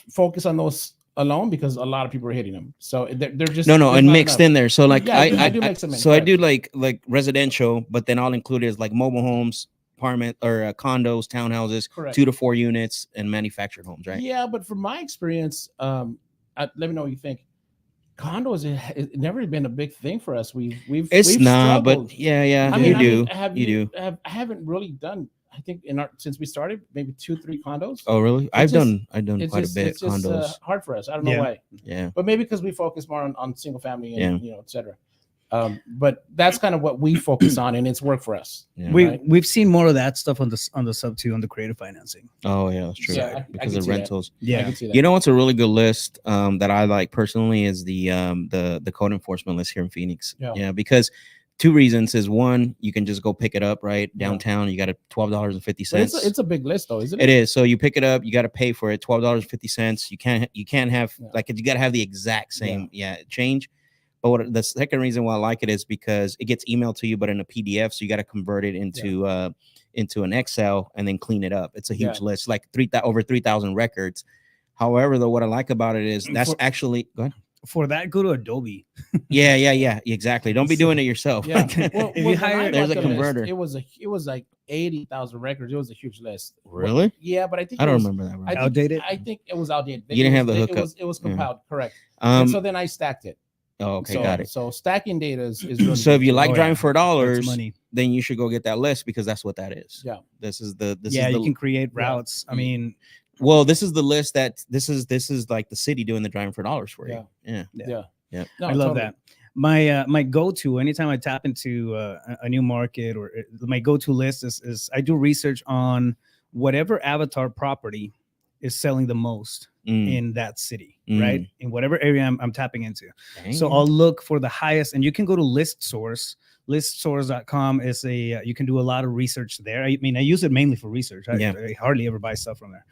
focus on those alone, because a lot of people are hitting them. So they're just No, there's and not mixed enough. in there. So like Yeah, I do mix them in, so I correct. do like residential, but then I'll include it as like mobile homes, apartment or condos, townhouses, Correct. 2 to 4 units, and manufactured homes, right? Yeah, but from my experience, let me know what you think. Condos, it's never been a big thing for us. We've Not, struggled. but yeah, I mean, do. I haven't really done. I think since we started, maybe 2-3 condos. Oh, really? I've done It's quite just, a bit it's just condos. hard for us. I don't know Yeah. why, Yeah. but maybe because we focus more on single family and et cetera. But that's kind of what we focus on, and it's worked for us. Yeah. We've seen more of that stuff on the sub 2 on the creative financing. Oh yeah, that's true. Yeah, I Because can of see that. rentals. I Yeah. can see that. You know what's a really good list that I like personally is the code enforcement list here in Phoenix. Yeah. Because 2 reasons is, one, you can just go pick it up right downtown. You got it $12.50. But it's a big list though, isn't it? It is. So you pick it up, you got to pay for it, $12.50. You can't have like, you got to have the exact same change. But the second reason why I like it is because it gets emailed to you, but in a PDF. So you got to convert it into an Excel and then clean it up. It's a huge list, like over 3,000 records. However, though, what I like about it is that's actually go ahead. For that, go to Adobe. Yeah, exactly. Don't be doing it yourself. Yeah. Well, If you when hire- I there's bought a the list, converter. it was like 80,000 records. It was a huge list. Really? Yeah, but I think I it don't was- remember that. Right? Outdated? I think it was outdated. You didn't have the It hookup. was compiled, correct. Um, And so then I stacked it. Oh, okay, so, got it. So stacking data is really So if good you too. like Oh, driving yeah. for That's dollars, money. then you should go get that list because that's what that is. Yeah. This is the Yeah, you can create routes. I mean, well, this is the list that this is like the city doing the driving for dollars for Yeah. you. Yeah. Yeah. Yeah. No, I love totally. that. My go-to anytime I tap into a new market or my go-to list is I do research on whatever avatar property is selling the most in that city, right? In whatever area I'm tapping into. Dang, So yeah. I'll look for the highest, and you can go to list source. Listsource.com is you can do a lot of research there. I mean, I use it mainly for research. I hardly ever buy stuff from there.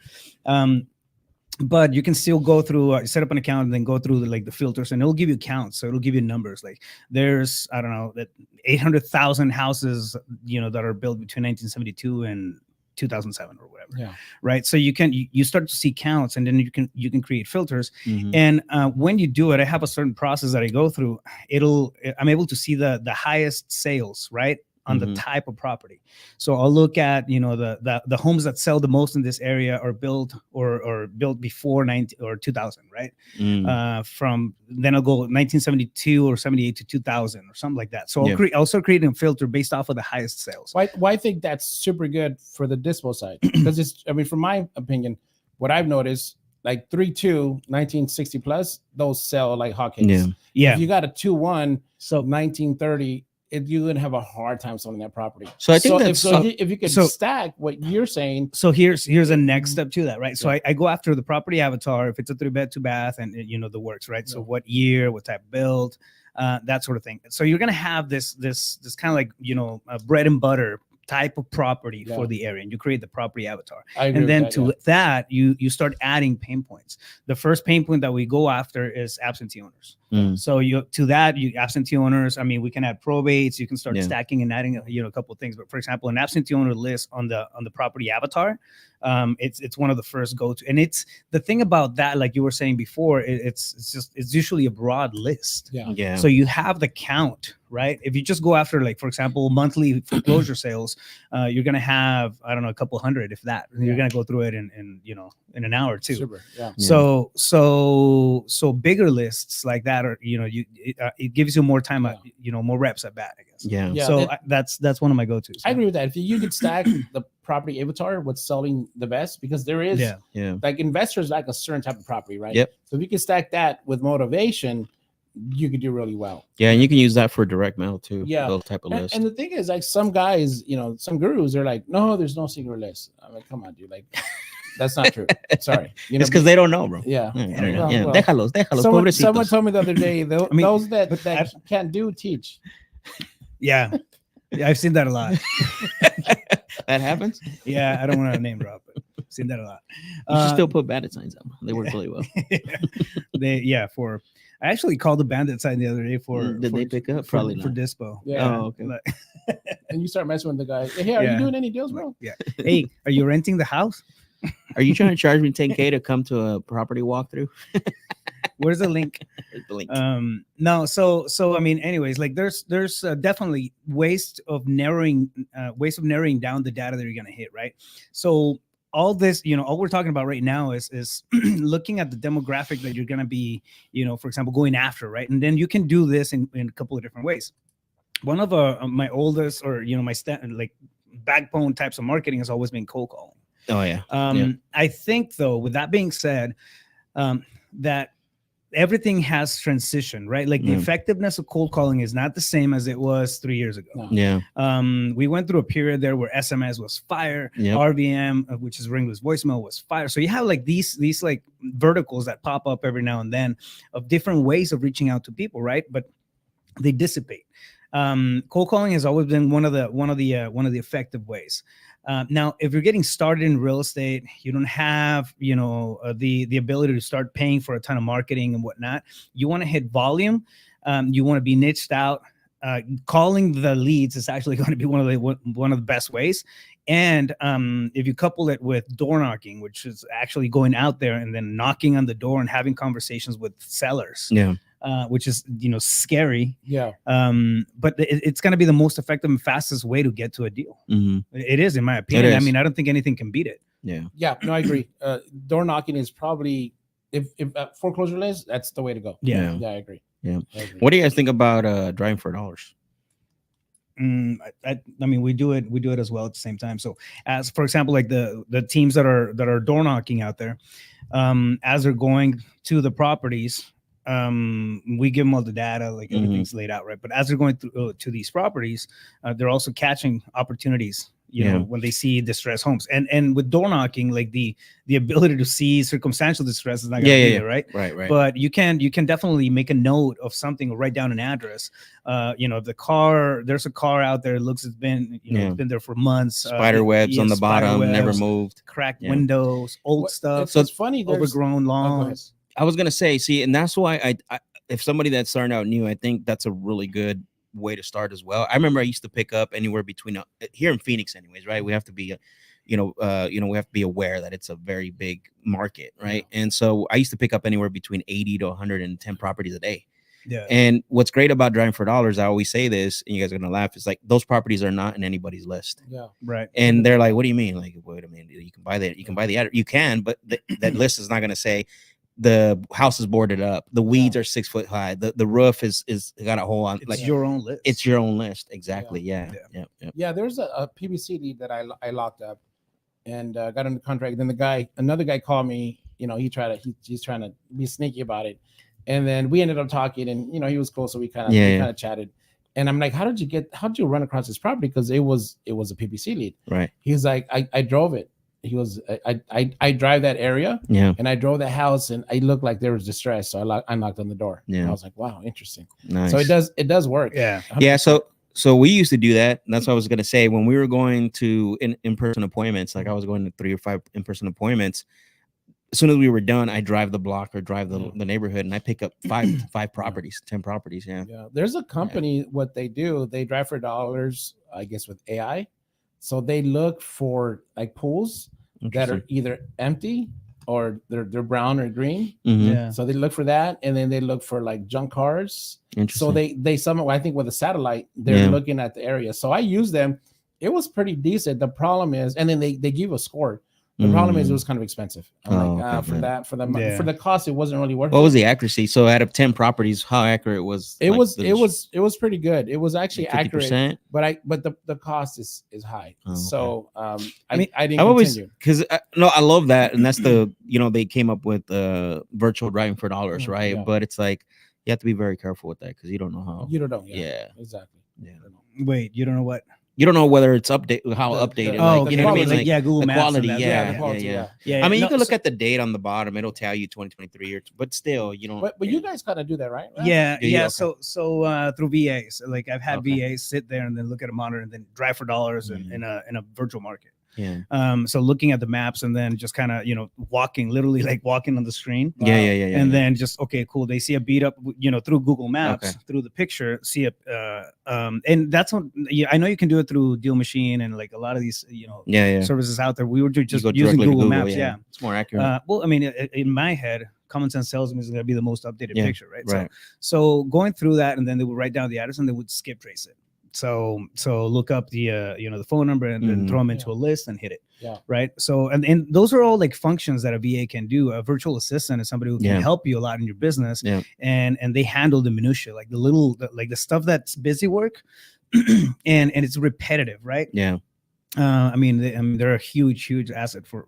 But you can still go through set up an account and then go through the filters, and it'll give you counts. So it'll give you numbers. Like there's, I don't know, that 800,000 houses, that are built between 1972 and 2007 or whatever. Yeah. Right. So you start to see counts, and then you can create filters. Mhm. And when you do it, I have a certain process that I go through. I'm able to see the highest sales, right, on the type of property. So I'll look at the homes that sell the most in this area are built or built before 19 or 2000, right? From then I'll go 1972 or 78 to 2000 or something like that. So I'll start creating a filter based off of the highest sales. Why I think that's super good for the dispo side, because from my opinion, what I've noticed, like 3.2 1960 plus, those sell like hotcakes. Yeah. If you got a 2.1 so 1930, you're gonna have a hard time selling that property. So I think if you could stack what you're saying. So here's a next step to that, right? So I go after the property avatar, if it's a 3-bed 2-bath, and the works, right? So what year, what type of build, that sort of thing. So you're gonna have this kind of like a bread and butter type of property for the area, and you create the property avatar. And then that you start adding pain points. The first pain point that we go after is absentee owners. So you absentee owners. I mean, we can add probates. You can start stacking and adding a couple of things. But for example, an absentee owner list on the property avatar, it's one of the first go to. And it's the thing about that, like you were saying before, it's usually a broad list. Yeah. So you have the count, right? If you just go after, like, for example, monthly foreclosure sales, you're gonna have, I don't know, a couple hundred, if that. You're gonna go through it in an hour or two. Super. Yeah. So bigger lists like that are it gives you more time, more reps at bat, I guess. Yeah. So that's one of my go-tos. I agree with that. If you could stack the property avatar, what's selling the best, because there is like investors like a certain type of property, right? Yep. So if you can stack that with motivation, you could do really well. Yeah, and you can use that for direct mail too. Yeah, those type of lists. And the thing is, like, some guys, some gurus are like, no, there's no secret list. I'm like, come on, dude, like, that's not true. Sorry, it's because they don't know, bro. Yeah, well, déjalos. Someone told me the other day, those that can't do, teach. Yeah, I've seen that a lot. That happens. Yeah, I don't want to name drop, but I've seen that a lot. You should still put bandit signs up. They work really well. I actually called the bandit sign the other day Did they pick up? Probably for not. dispo. Yeah. Oh, okay. And you start messing with the guy. Hey, are you doing any deals, bro? Yeah. Hey, are you renting the house? Are you trying to charge me $10K to come to a property walkthrough? Where's the link? There's the link. No. So I mean, anyways, like there's definitely ways of narrowing down the data that you're gonna hit, right? So all this, all we're talking about right now is looking at the demographic that you're going to be, for example, going after, right? And then you can do this in a couple of different ways. One of my oldest, or, my backbone types of marketing has always been cold calling. Oh, yeah. I think, though, with that being said, that everything has transitioned, right? Like the effectiveness of cold calling is not the same as it was 3 years ago. No. Yeah. We went through a period there where SMS was fire, RVM, which is ringless voicemail, was fire. So you have like these like verticals that pop up every now and then of different ways of reaching out to people, right? But they dissipate. Cold calling has always been one of the effective ways. Now, if you're getting started in real estate, you don't have, the ability to start paying for a ton of marketing and whatnot. You want to hit volume. You want to be niched out. Calling the leads is actually going to be one of the best ways. And if you couple it with door knocking, which is actually going out there and then knocking on the door and having conversations with sellers. Yeah. Which is, scary. Yeah. But it's going to be the most effective and fastest way to get to a deal. Mm-hmm. It is, in my opinion. I mean, I don't think anything can beat it. Yeah. Yeah. No, I agree. Door knocking is probably, if foreclosure list, that's the way to go. Yeah. Yeah, I agree. Yeah. I agree. What do you guys think about driving for dollars? I mean, we do it as well at the same time. So, as for example, like the teams that are door knocking out there, as they're going to the properties, we give them all the data, like everything's laid out, right? But as they're going through to these properties, they're also catching opportunities. You know, when they see distressed homes, and with door knocking, like the ability to see circumstantial distress is not going to be there, right? Right. But you can definitely make a note of something or write down an address. You know, there's a car out there. It looks it's been it's been there for months. Spider webs on the bottom, never moved. Cracked windows, old stuff. So it's funny. Overgrown lawns. I was gonna say, see, and that's why I if somebody that's starting out new, I think that's a really good way to start as well. I remember I used to pick up anywhere between here in Phoenix, anyways, right? We have to be, we have to be aware that it's a very big market, right? And so I used to pick up anywhere between 80 to 110 properties a day. Yeah. And what's great about driving for dollars, I always say this, and you guys are gonna laugh, is like those properties are not in anybody's list. Yeah. Right. And they're like, what do you mean? Like, wait a minute, you can buy that, you can, but that list is not gonna say the house is boarded up, the weeds are 6 foot high, the roof is got a hole on. It's like your own list. It's your own list. Exactly. Yeah. There's a PVC lead that I locked up and got under contract. Then another guy called me. You know, he's trying to be sneaky about it. And then we ended up talking, and he was cool, so we kind of chatted. And I'm like, how did you run across this property? Because it was a PVC lead. Right. He's like, I drove it. He was I drive that area, and I drove the house, and I looked like there was distress, so I knocked on the door. And I was like, wow, interesting. Nice. So it does work. Yeah. 100%. Yeah. So we used to do that. And that's what I was gonna say. When we were going to in-person appointments, like I was going to 3 or 5 in-person appointments. As soon as we were done, I drive the block or drive the neighborhood, and I pick up five properties, 10 properties. Yeah. There's a company. What they do, they drive for dollars, I guess, with AI. So they look for like pools that are either empty or they're brown or green. Yeah. So they look for that, and then they look for like junk cars. So they summon. I think with a satellite, they're looking at the area. So I use them. It was pretty decent. The problem is, and then they give a score. The problem is it was kind of expensive. I'm for the cost, it wasn't really worth it. What was the accuracy? So out of 10 properties, how accurate was it? It was pretty good. It was actually accurate, but the cost is high. So I didn't continue. Because I love that, and that's the they came up with virtual driving for dollars, right? But it's like you have to be very careful with that because you don't know how. You don't know. Yeah. Exactly. Yeah. Wait, you don't know what? You don't know whether it's updated. You know what I mean? Like, Google the Maps. quality. Yeah. I mean, you can look at the date on the bottom. It'll tell you 2023, but still, you don't. But you guys gotta do that, right? Yeah. Okay. So through VAs, like I've had VAs sit there and then look at a monitor and then drive for dollars in a virtual market. Yeah. So looking at the maps and then just kind of literally like walking on the screen. Yeah. And then just cool. They see a beat up, through Google Maps, through the picture, see a and that's what I know you can do it through Deal Machine and like a lot of these services out there. We were just using Google Maps. Yeah, it's more accurate. Well, I mean, in my head, common sense tells me it's going to be the most updated picture, right? Right. So going through that, and then they would write down the address and they would skip trace it. So look up the the phone number and then throw them into a list and hit it. Yeah. Right. So and those are all like functions that a VA can do. A virtual assistant is somebody who can help you a lot in your business. Yeah. And they handle the minutia, like the stuff that's busy work, and it's repetitive, right? Yeah. I mean, they're a huge asset for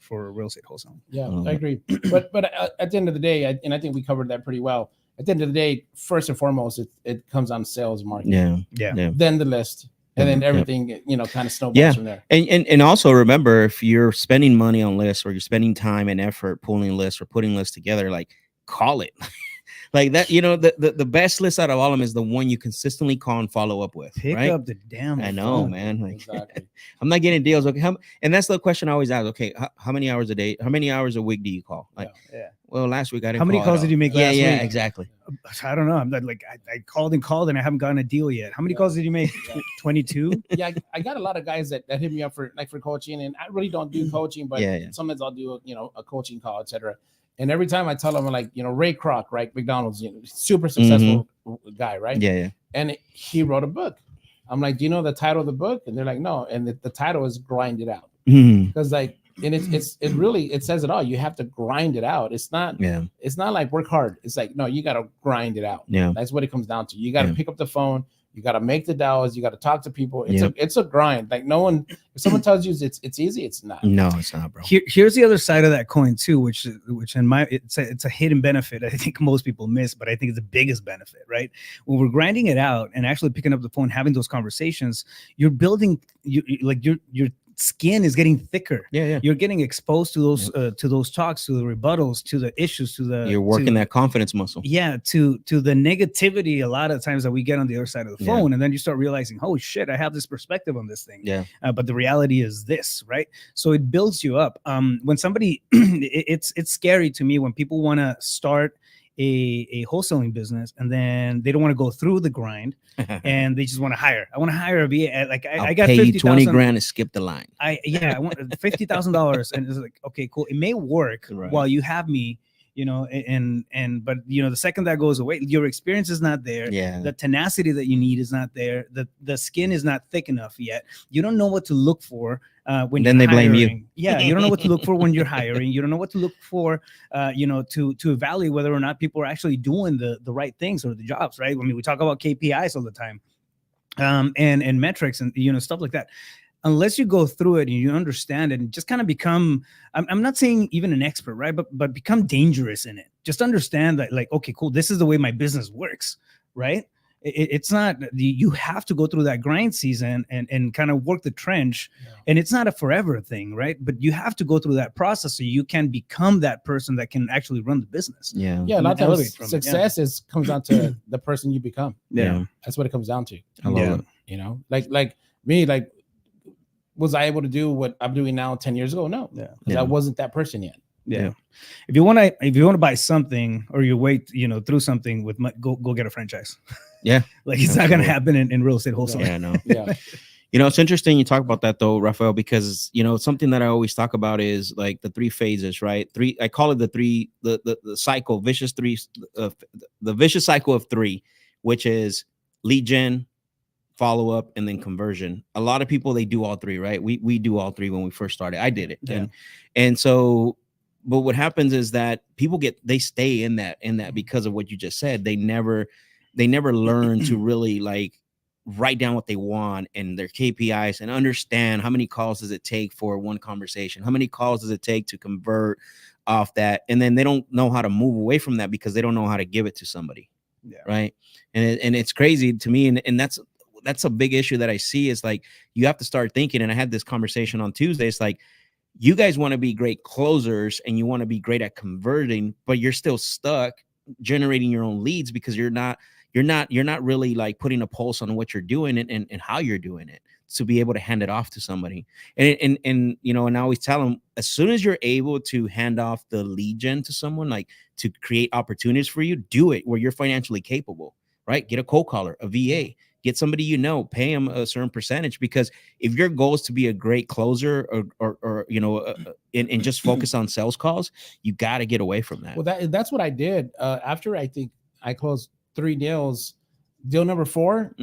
real estate wholesale. Yeah, I agree. But at the end of the day, and I think we covered that pretty well. At the end of the day, first and foremost, it comes on sales marketing. Yeah. Then the list, and then everything kind of snowballs from there. And also remember, if you're spending money on lists or you're spending time and effort pulling lists or putting lists together, like call it. Like that, the best list out of all of them is the one you consistently call and follow up with. Pick right? up the damn I know, phone. man. Like, Exactly. I'm not getting deals. Okay, and that's the question I always ask. Okay, how many hours a day? How many hours a week do you call? Like, well, last week I didn't. How many call calls did you make last week? Yeah, exactly. I don't know. I'm not like I called and I haven't gotten a deal yet. How many calls did you make? 22. Yeah, I got a lot of guys that hit me up for coaching, and I really don't do coaching, but sometimes I'll do a coaching call, etc. And every time I tell them, like, Ray Kroc, right? McDonald's, super successful guy, right? Yeah. And he wrote a book. I'm like, do you know the title of the book? And they're like, no. And the title is Grind It Out. Because like and it really, it says it all. You have to grind it out. It's not like work hard. It's like, no, you got to grind it out. Yeah. That's what it comes down to. You got to pick up the phone. You got to make the dials. You got to talk to people. It's a grind. Like no one, if someone tells you it's easy, it's not. No, it's not, bro. Here's the other side of that coin too, which in my it's a hidden benefit I think most people miss, but I think it's the biggest benefit, right? When we're grinding it out and actually picking up the phone, having those conversations, you're building your skin is getting thicker. You're getting exposed to those talks, to the rebuttals, to the issues, you're working that confidence muscle. To the negativity a lot of times that we get on the other side of the phone, and then you start realizing, oh shit, I have this perspective on this thing. But the reality is this, right? So it builds you up. When somebody it's scary to me when people want to start a wholesaling business and then they don't want to go through the grind and they just want to hire. I want to hire a VA. Like I got pay you 20 grand to skip the line. I want $50,000 and it's like, okay, cool. It may work while you have me, but the second that goes away, your experience is not there. The tenacity that you need is not there. The skin is not thick enough yet. You don't know what to look for when then they blame you. You don't know what to look for when you're hiring. You don't know what to look for, to evaluate whether or not people are actually doing the right things or the jobs, right? I mean, we talk about KPIs all the time, and metrics and stuff like that. Unless you go through it and you understand it and just kind of become, I'm not saying even an expert, right? But become dangerous in it. Just understand that, like, okay, cool, this is the way my business works, right? It's not, you have to go through that grind season and kind of work the trench. And it's not a forever thing, right? But you have to go through that process so you can become that person that can actually run the business. A lot of times success comes down to the person you become. That's what it comes down to. I love it. Like me, like, was I able to do what I'm doing now 10 years ago? No, because I wasn't that person yet. If you want to buy something or you wait, through something with go get a franchise. Like it's not going to happen in real estate wholesaling. It's interesting you talk about that though, Rafael, because something that I always talk about is like the 3 phases, right? I call it the cycle, the vicious cycle of 3, which is lead gen, follow up, and then conversion. A lot of people, they do all 3, right? We do all 3 when we first started. I did it. And so, but what happens is that people they stay in that because of what you just said. They never learn to really like write down what they want and their KPIs and understand how many calls does it take for one conversation? How many calls does it take to convert off that? And then they don't know how to move away from that because they don't know how to give it to somebody. Right. And it's crazy to me. And that's a big issue that I see is like, you have to start thinking. And I had this conversation on Tuesday. It's like, you guys want to be great closers and you want to be great at converting, but you're still stuck generating your own leads because you're not really like putting a pulse on what you're doing and how you're doing it to be able to hand it off to somebody. And I always tell them, as soon as you're able to hand off the lead gen to someone, like to create opportunities for you, do it where you're financially capable, right? Get a cold caller, a VA, get somebody, pay them a certain percentage, because if your goal is to be a great closer or and just focus on sales calls, you got to get away from that. Well, that's what I did. After I think I closed 3 deals, deal number 4,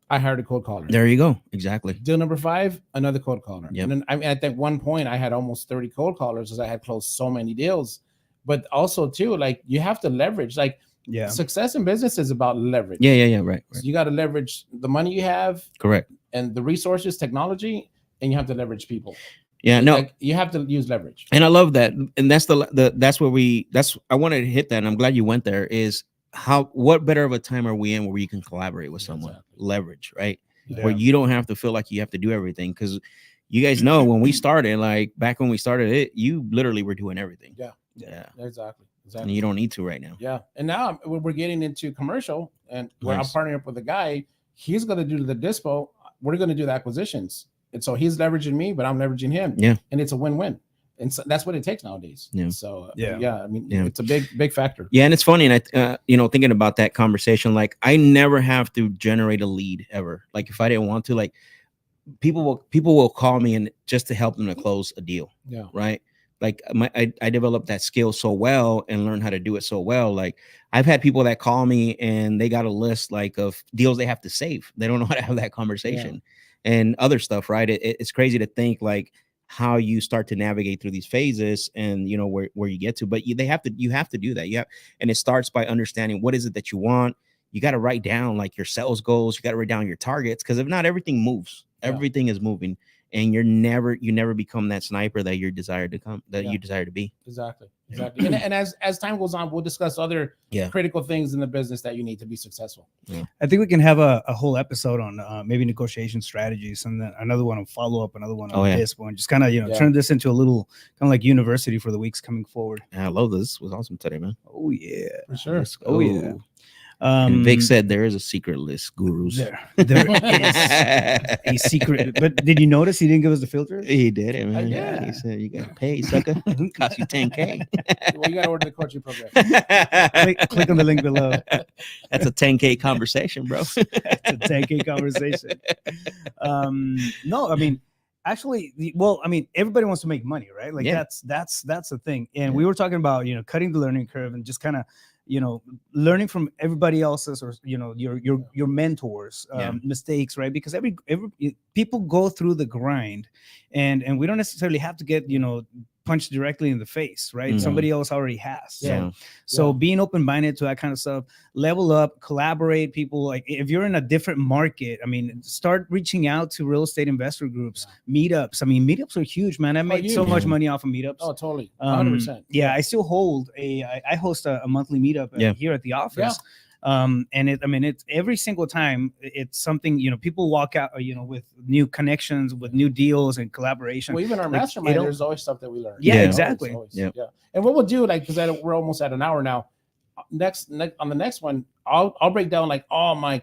I hired a cold caller. There you go. Exactly. Deal number 5, another cold caller. Yep. And then at that one point I had almost 30 cold callers because I had closed so many deals. But also too, like, you have to leverage, like, success in business is about leverage. Right. So you got to leverage the money you have, correct, and the resources, technology, and you have to leverage people. Like, you have to use leverage. And I love that. And that's I wanted to hit that. And I'm glad you went there. Is what better of a time are we in where you can collaborate with someone? Exactly. Leverage, right? Where you don't have to feel like you have to do everything. Because you guys know when we started, like back when we started it, you literally were doing everything. Yeah, exactly. And you don't need to right now. Yeah. And now we're getting into commercial, and where I'm partnering up with a guy, he's going to do the dispo. We're going to do the acquisitions. And so he's leveraging me, but I'm leveraging him. Yeah. And it's a win-win. And so that's what it takes nowadays. Yeah. So I mean, it's a big factor. Yeah. And it's funny. And I, thinking about that conversation, like I never have to generate a lead ever. Like if I didn't want to, like people will call me and just to help them to close a deal. Yeah. Right. Like I developed that skill so well and learned how to do it so well. Like I've had people that call me and they got a list like of deals they have to save. They don't know how to have that conversation and other stuff. Right. It's crazy to think like how you start to navigate through these phases and you know where you get to. But you have to do that. And it starts by understanding what is it that you want. You got to write down like your sales goals. You got to write down your targets, because if not, everything moves. Everything is moving, and you never become that sniper that you desire to be. Exactly. And as time goes on, we'll discuss other critical things in the business that you need to be successful. I think we can have a whole episode on maybe negotiation strategies, and then another one on follow up, another one on this one. Just kind of turn this into a little kind of like university for the weeks coming forward. I love this. This was awesome today, man. Oh yeah, for sure. Oh yeah. And Vic said there is a secret list, gurus. There is a secret. But did you notice he didn't give us the filter? He did it, man. Yeah. He said, you got to pay, sucker. Cost you $10K. Well, you got to order the coaching program. click on the link below. That's a $10K conversation, bro. That's a $10K conversation. No, I mean, actually, everybody wants to make money, right? Like that's the thing. And we were talking about, cutting the learning curve and just kind of, learning from everybody else's, or your mentors mistakes, right? Because every people go through the grind, and we don't necessarily have to get punched directly in the face, right? Somebody else already has. So being open-minded to that kind of stuff, level up, collaborate. People, like if you're in a different market, start reaching out to real estate investor groups, meetups. Meetups are huge, man. I made so much money off of meetups. Oh, totally. 100%. I still hold I host a monthly meetup here at the office. And it's every single time it's something, people walk out, with new connections, with new deals and collaboration. Well, even our mastermind, there's always stuff that we learn. Yeah, exactly. Always. And what we'll do, because we're almost at an hour now. Next on the next one, I'll break down like all my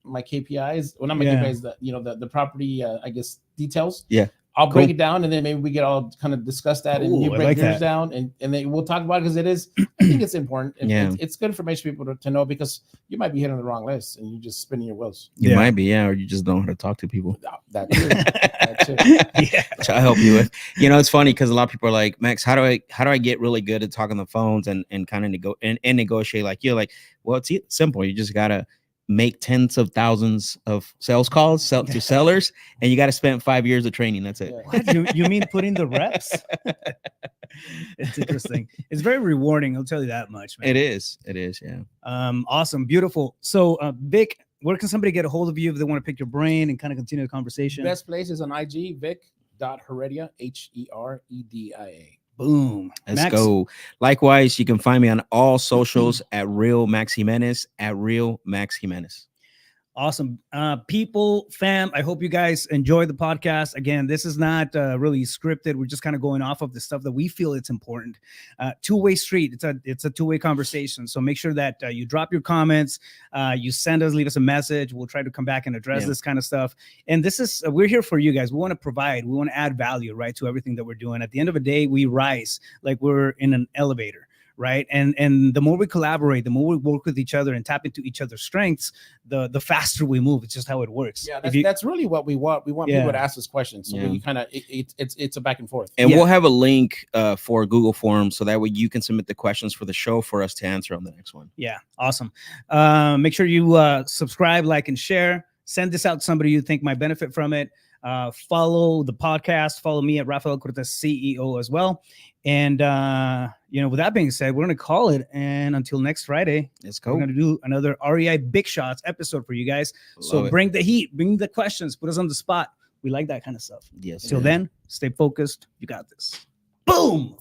KPIs. Well, not my KPIs, the property, I guess, details. Yeah. I'll break it down, and then maybe we get all kind of discuss that, and you break yours down, and then we'll talk about it, because I think it's important. It's good information for people to know, because you might be hitting the wrong list and you're just spinning your wheels. You might be, or you just don't know how to talk to people. That too. Which I'll help you with. It's funny because a lot of people are like, Max, how do I get really good at talking on the phones and kind of negotiate like you? Like, well, it's simple. You just gotta make tens of thousands of sales calls to sellers, and you got to spend 5 years of training. That's it. What? You mean putting the reps? It's interesting. It's very rewarding. I'll tell you that much, man. It is. Yeah. Awesome. Beautiful. So, Vic, where can somebody get a hold of you if they want to pick your brain and kind of continue the conversation? Best place is on IG, Vic.Heredia, Heredia. Boom. Let's go. Likewise, you can find me on all socials at Real Max Jimenez, at Real Max Jimenez. Awesome. People, fam, I hope you guys enjoy the podcast. Again, this is not really scripted. We're just kind of going off of the stuff that we feel it's important. Two-way street. It's a two-way conversation. So make sure that you drop your comments, you leave us a message. We'll try to come back and address this kind of stuff. And this is, we're here for you guys. We want to provide, we want to add value, right, to everything that we're doing. At the end of the day, we rise like we're in an elevator. Right. And the more we collaborate, the more we work with each other and tap into each other's strengths, the faster we move. It's just how it works. Yeah, that's really what we want. We want people to ask us questions. So we kind of it's a back and forth. And we'll have a link for Google Forms, so that way you can submit the questions for the show for us to answer on the next one. Yeah. Awesome. Make sure you subscribe, like, and share. Send this out to somebody you think might benefit from it. Follow the podcast. Follow me at Rafael Cortez CEO as well. And, with that being said, we're going to call it. And until next Friday, let's go. We're going to do another REI Bigshots episode for you guys. So bring the heat, bring the questions, put us on the spot. We like that kind of stuff. Yes. Till then, stay focused. You got this. Boom.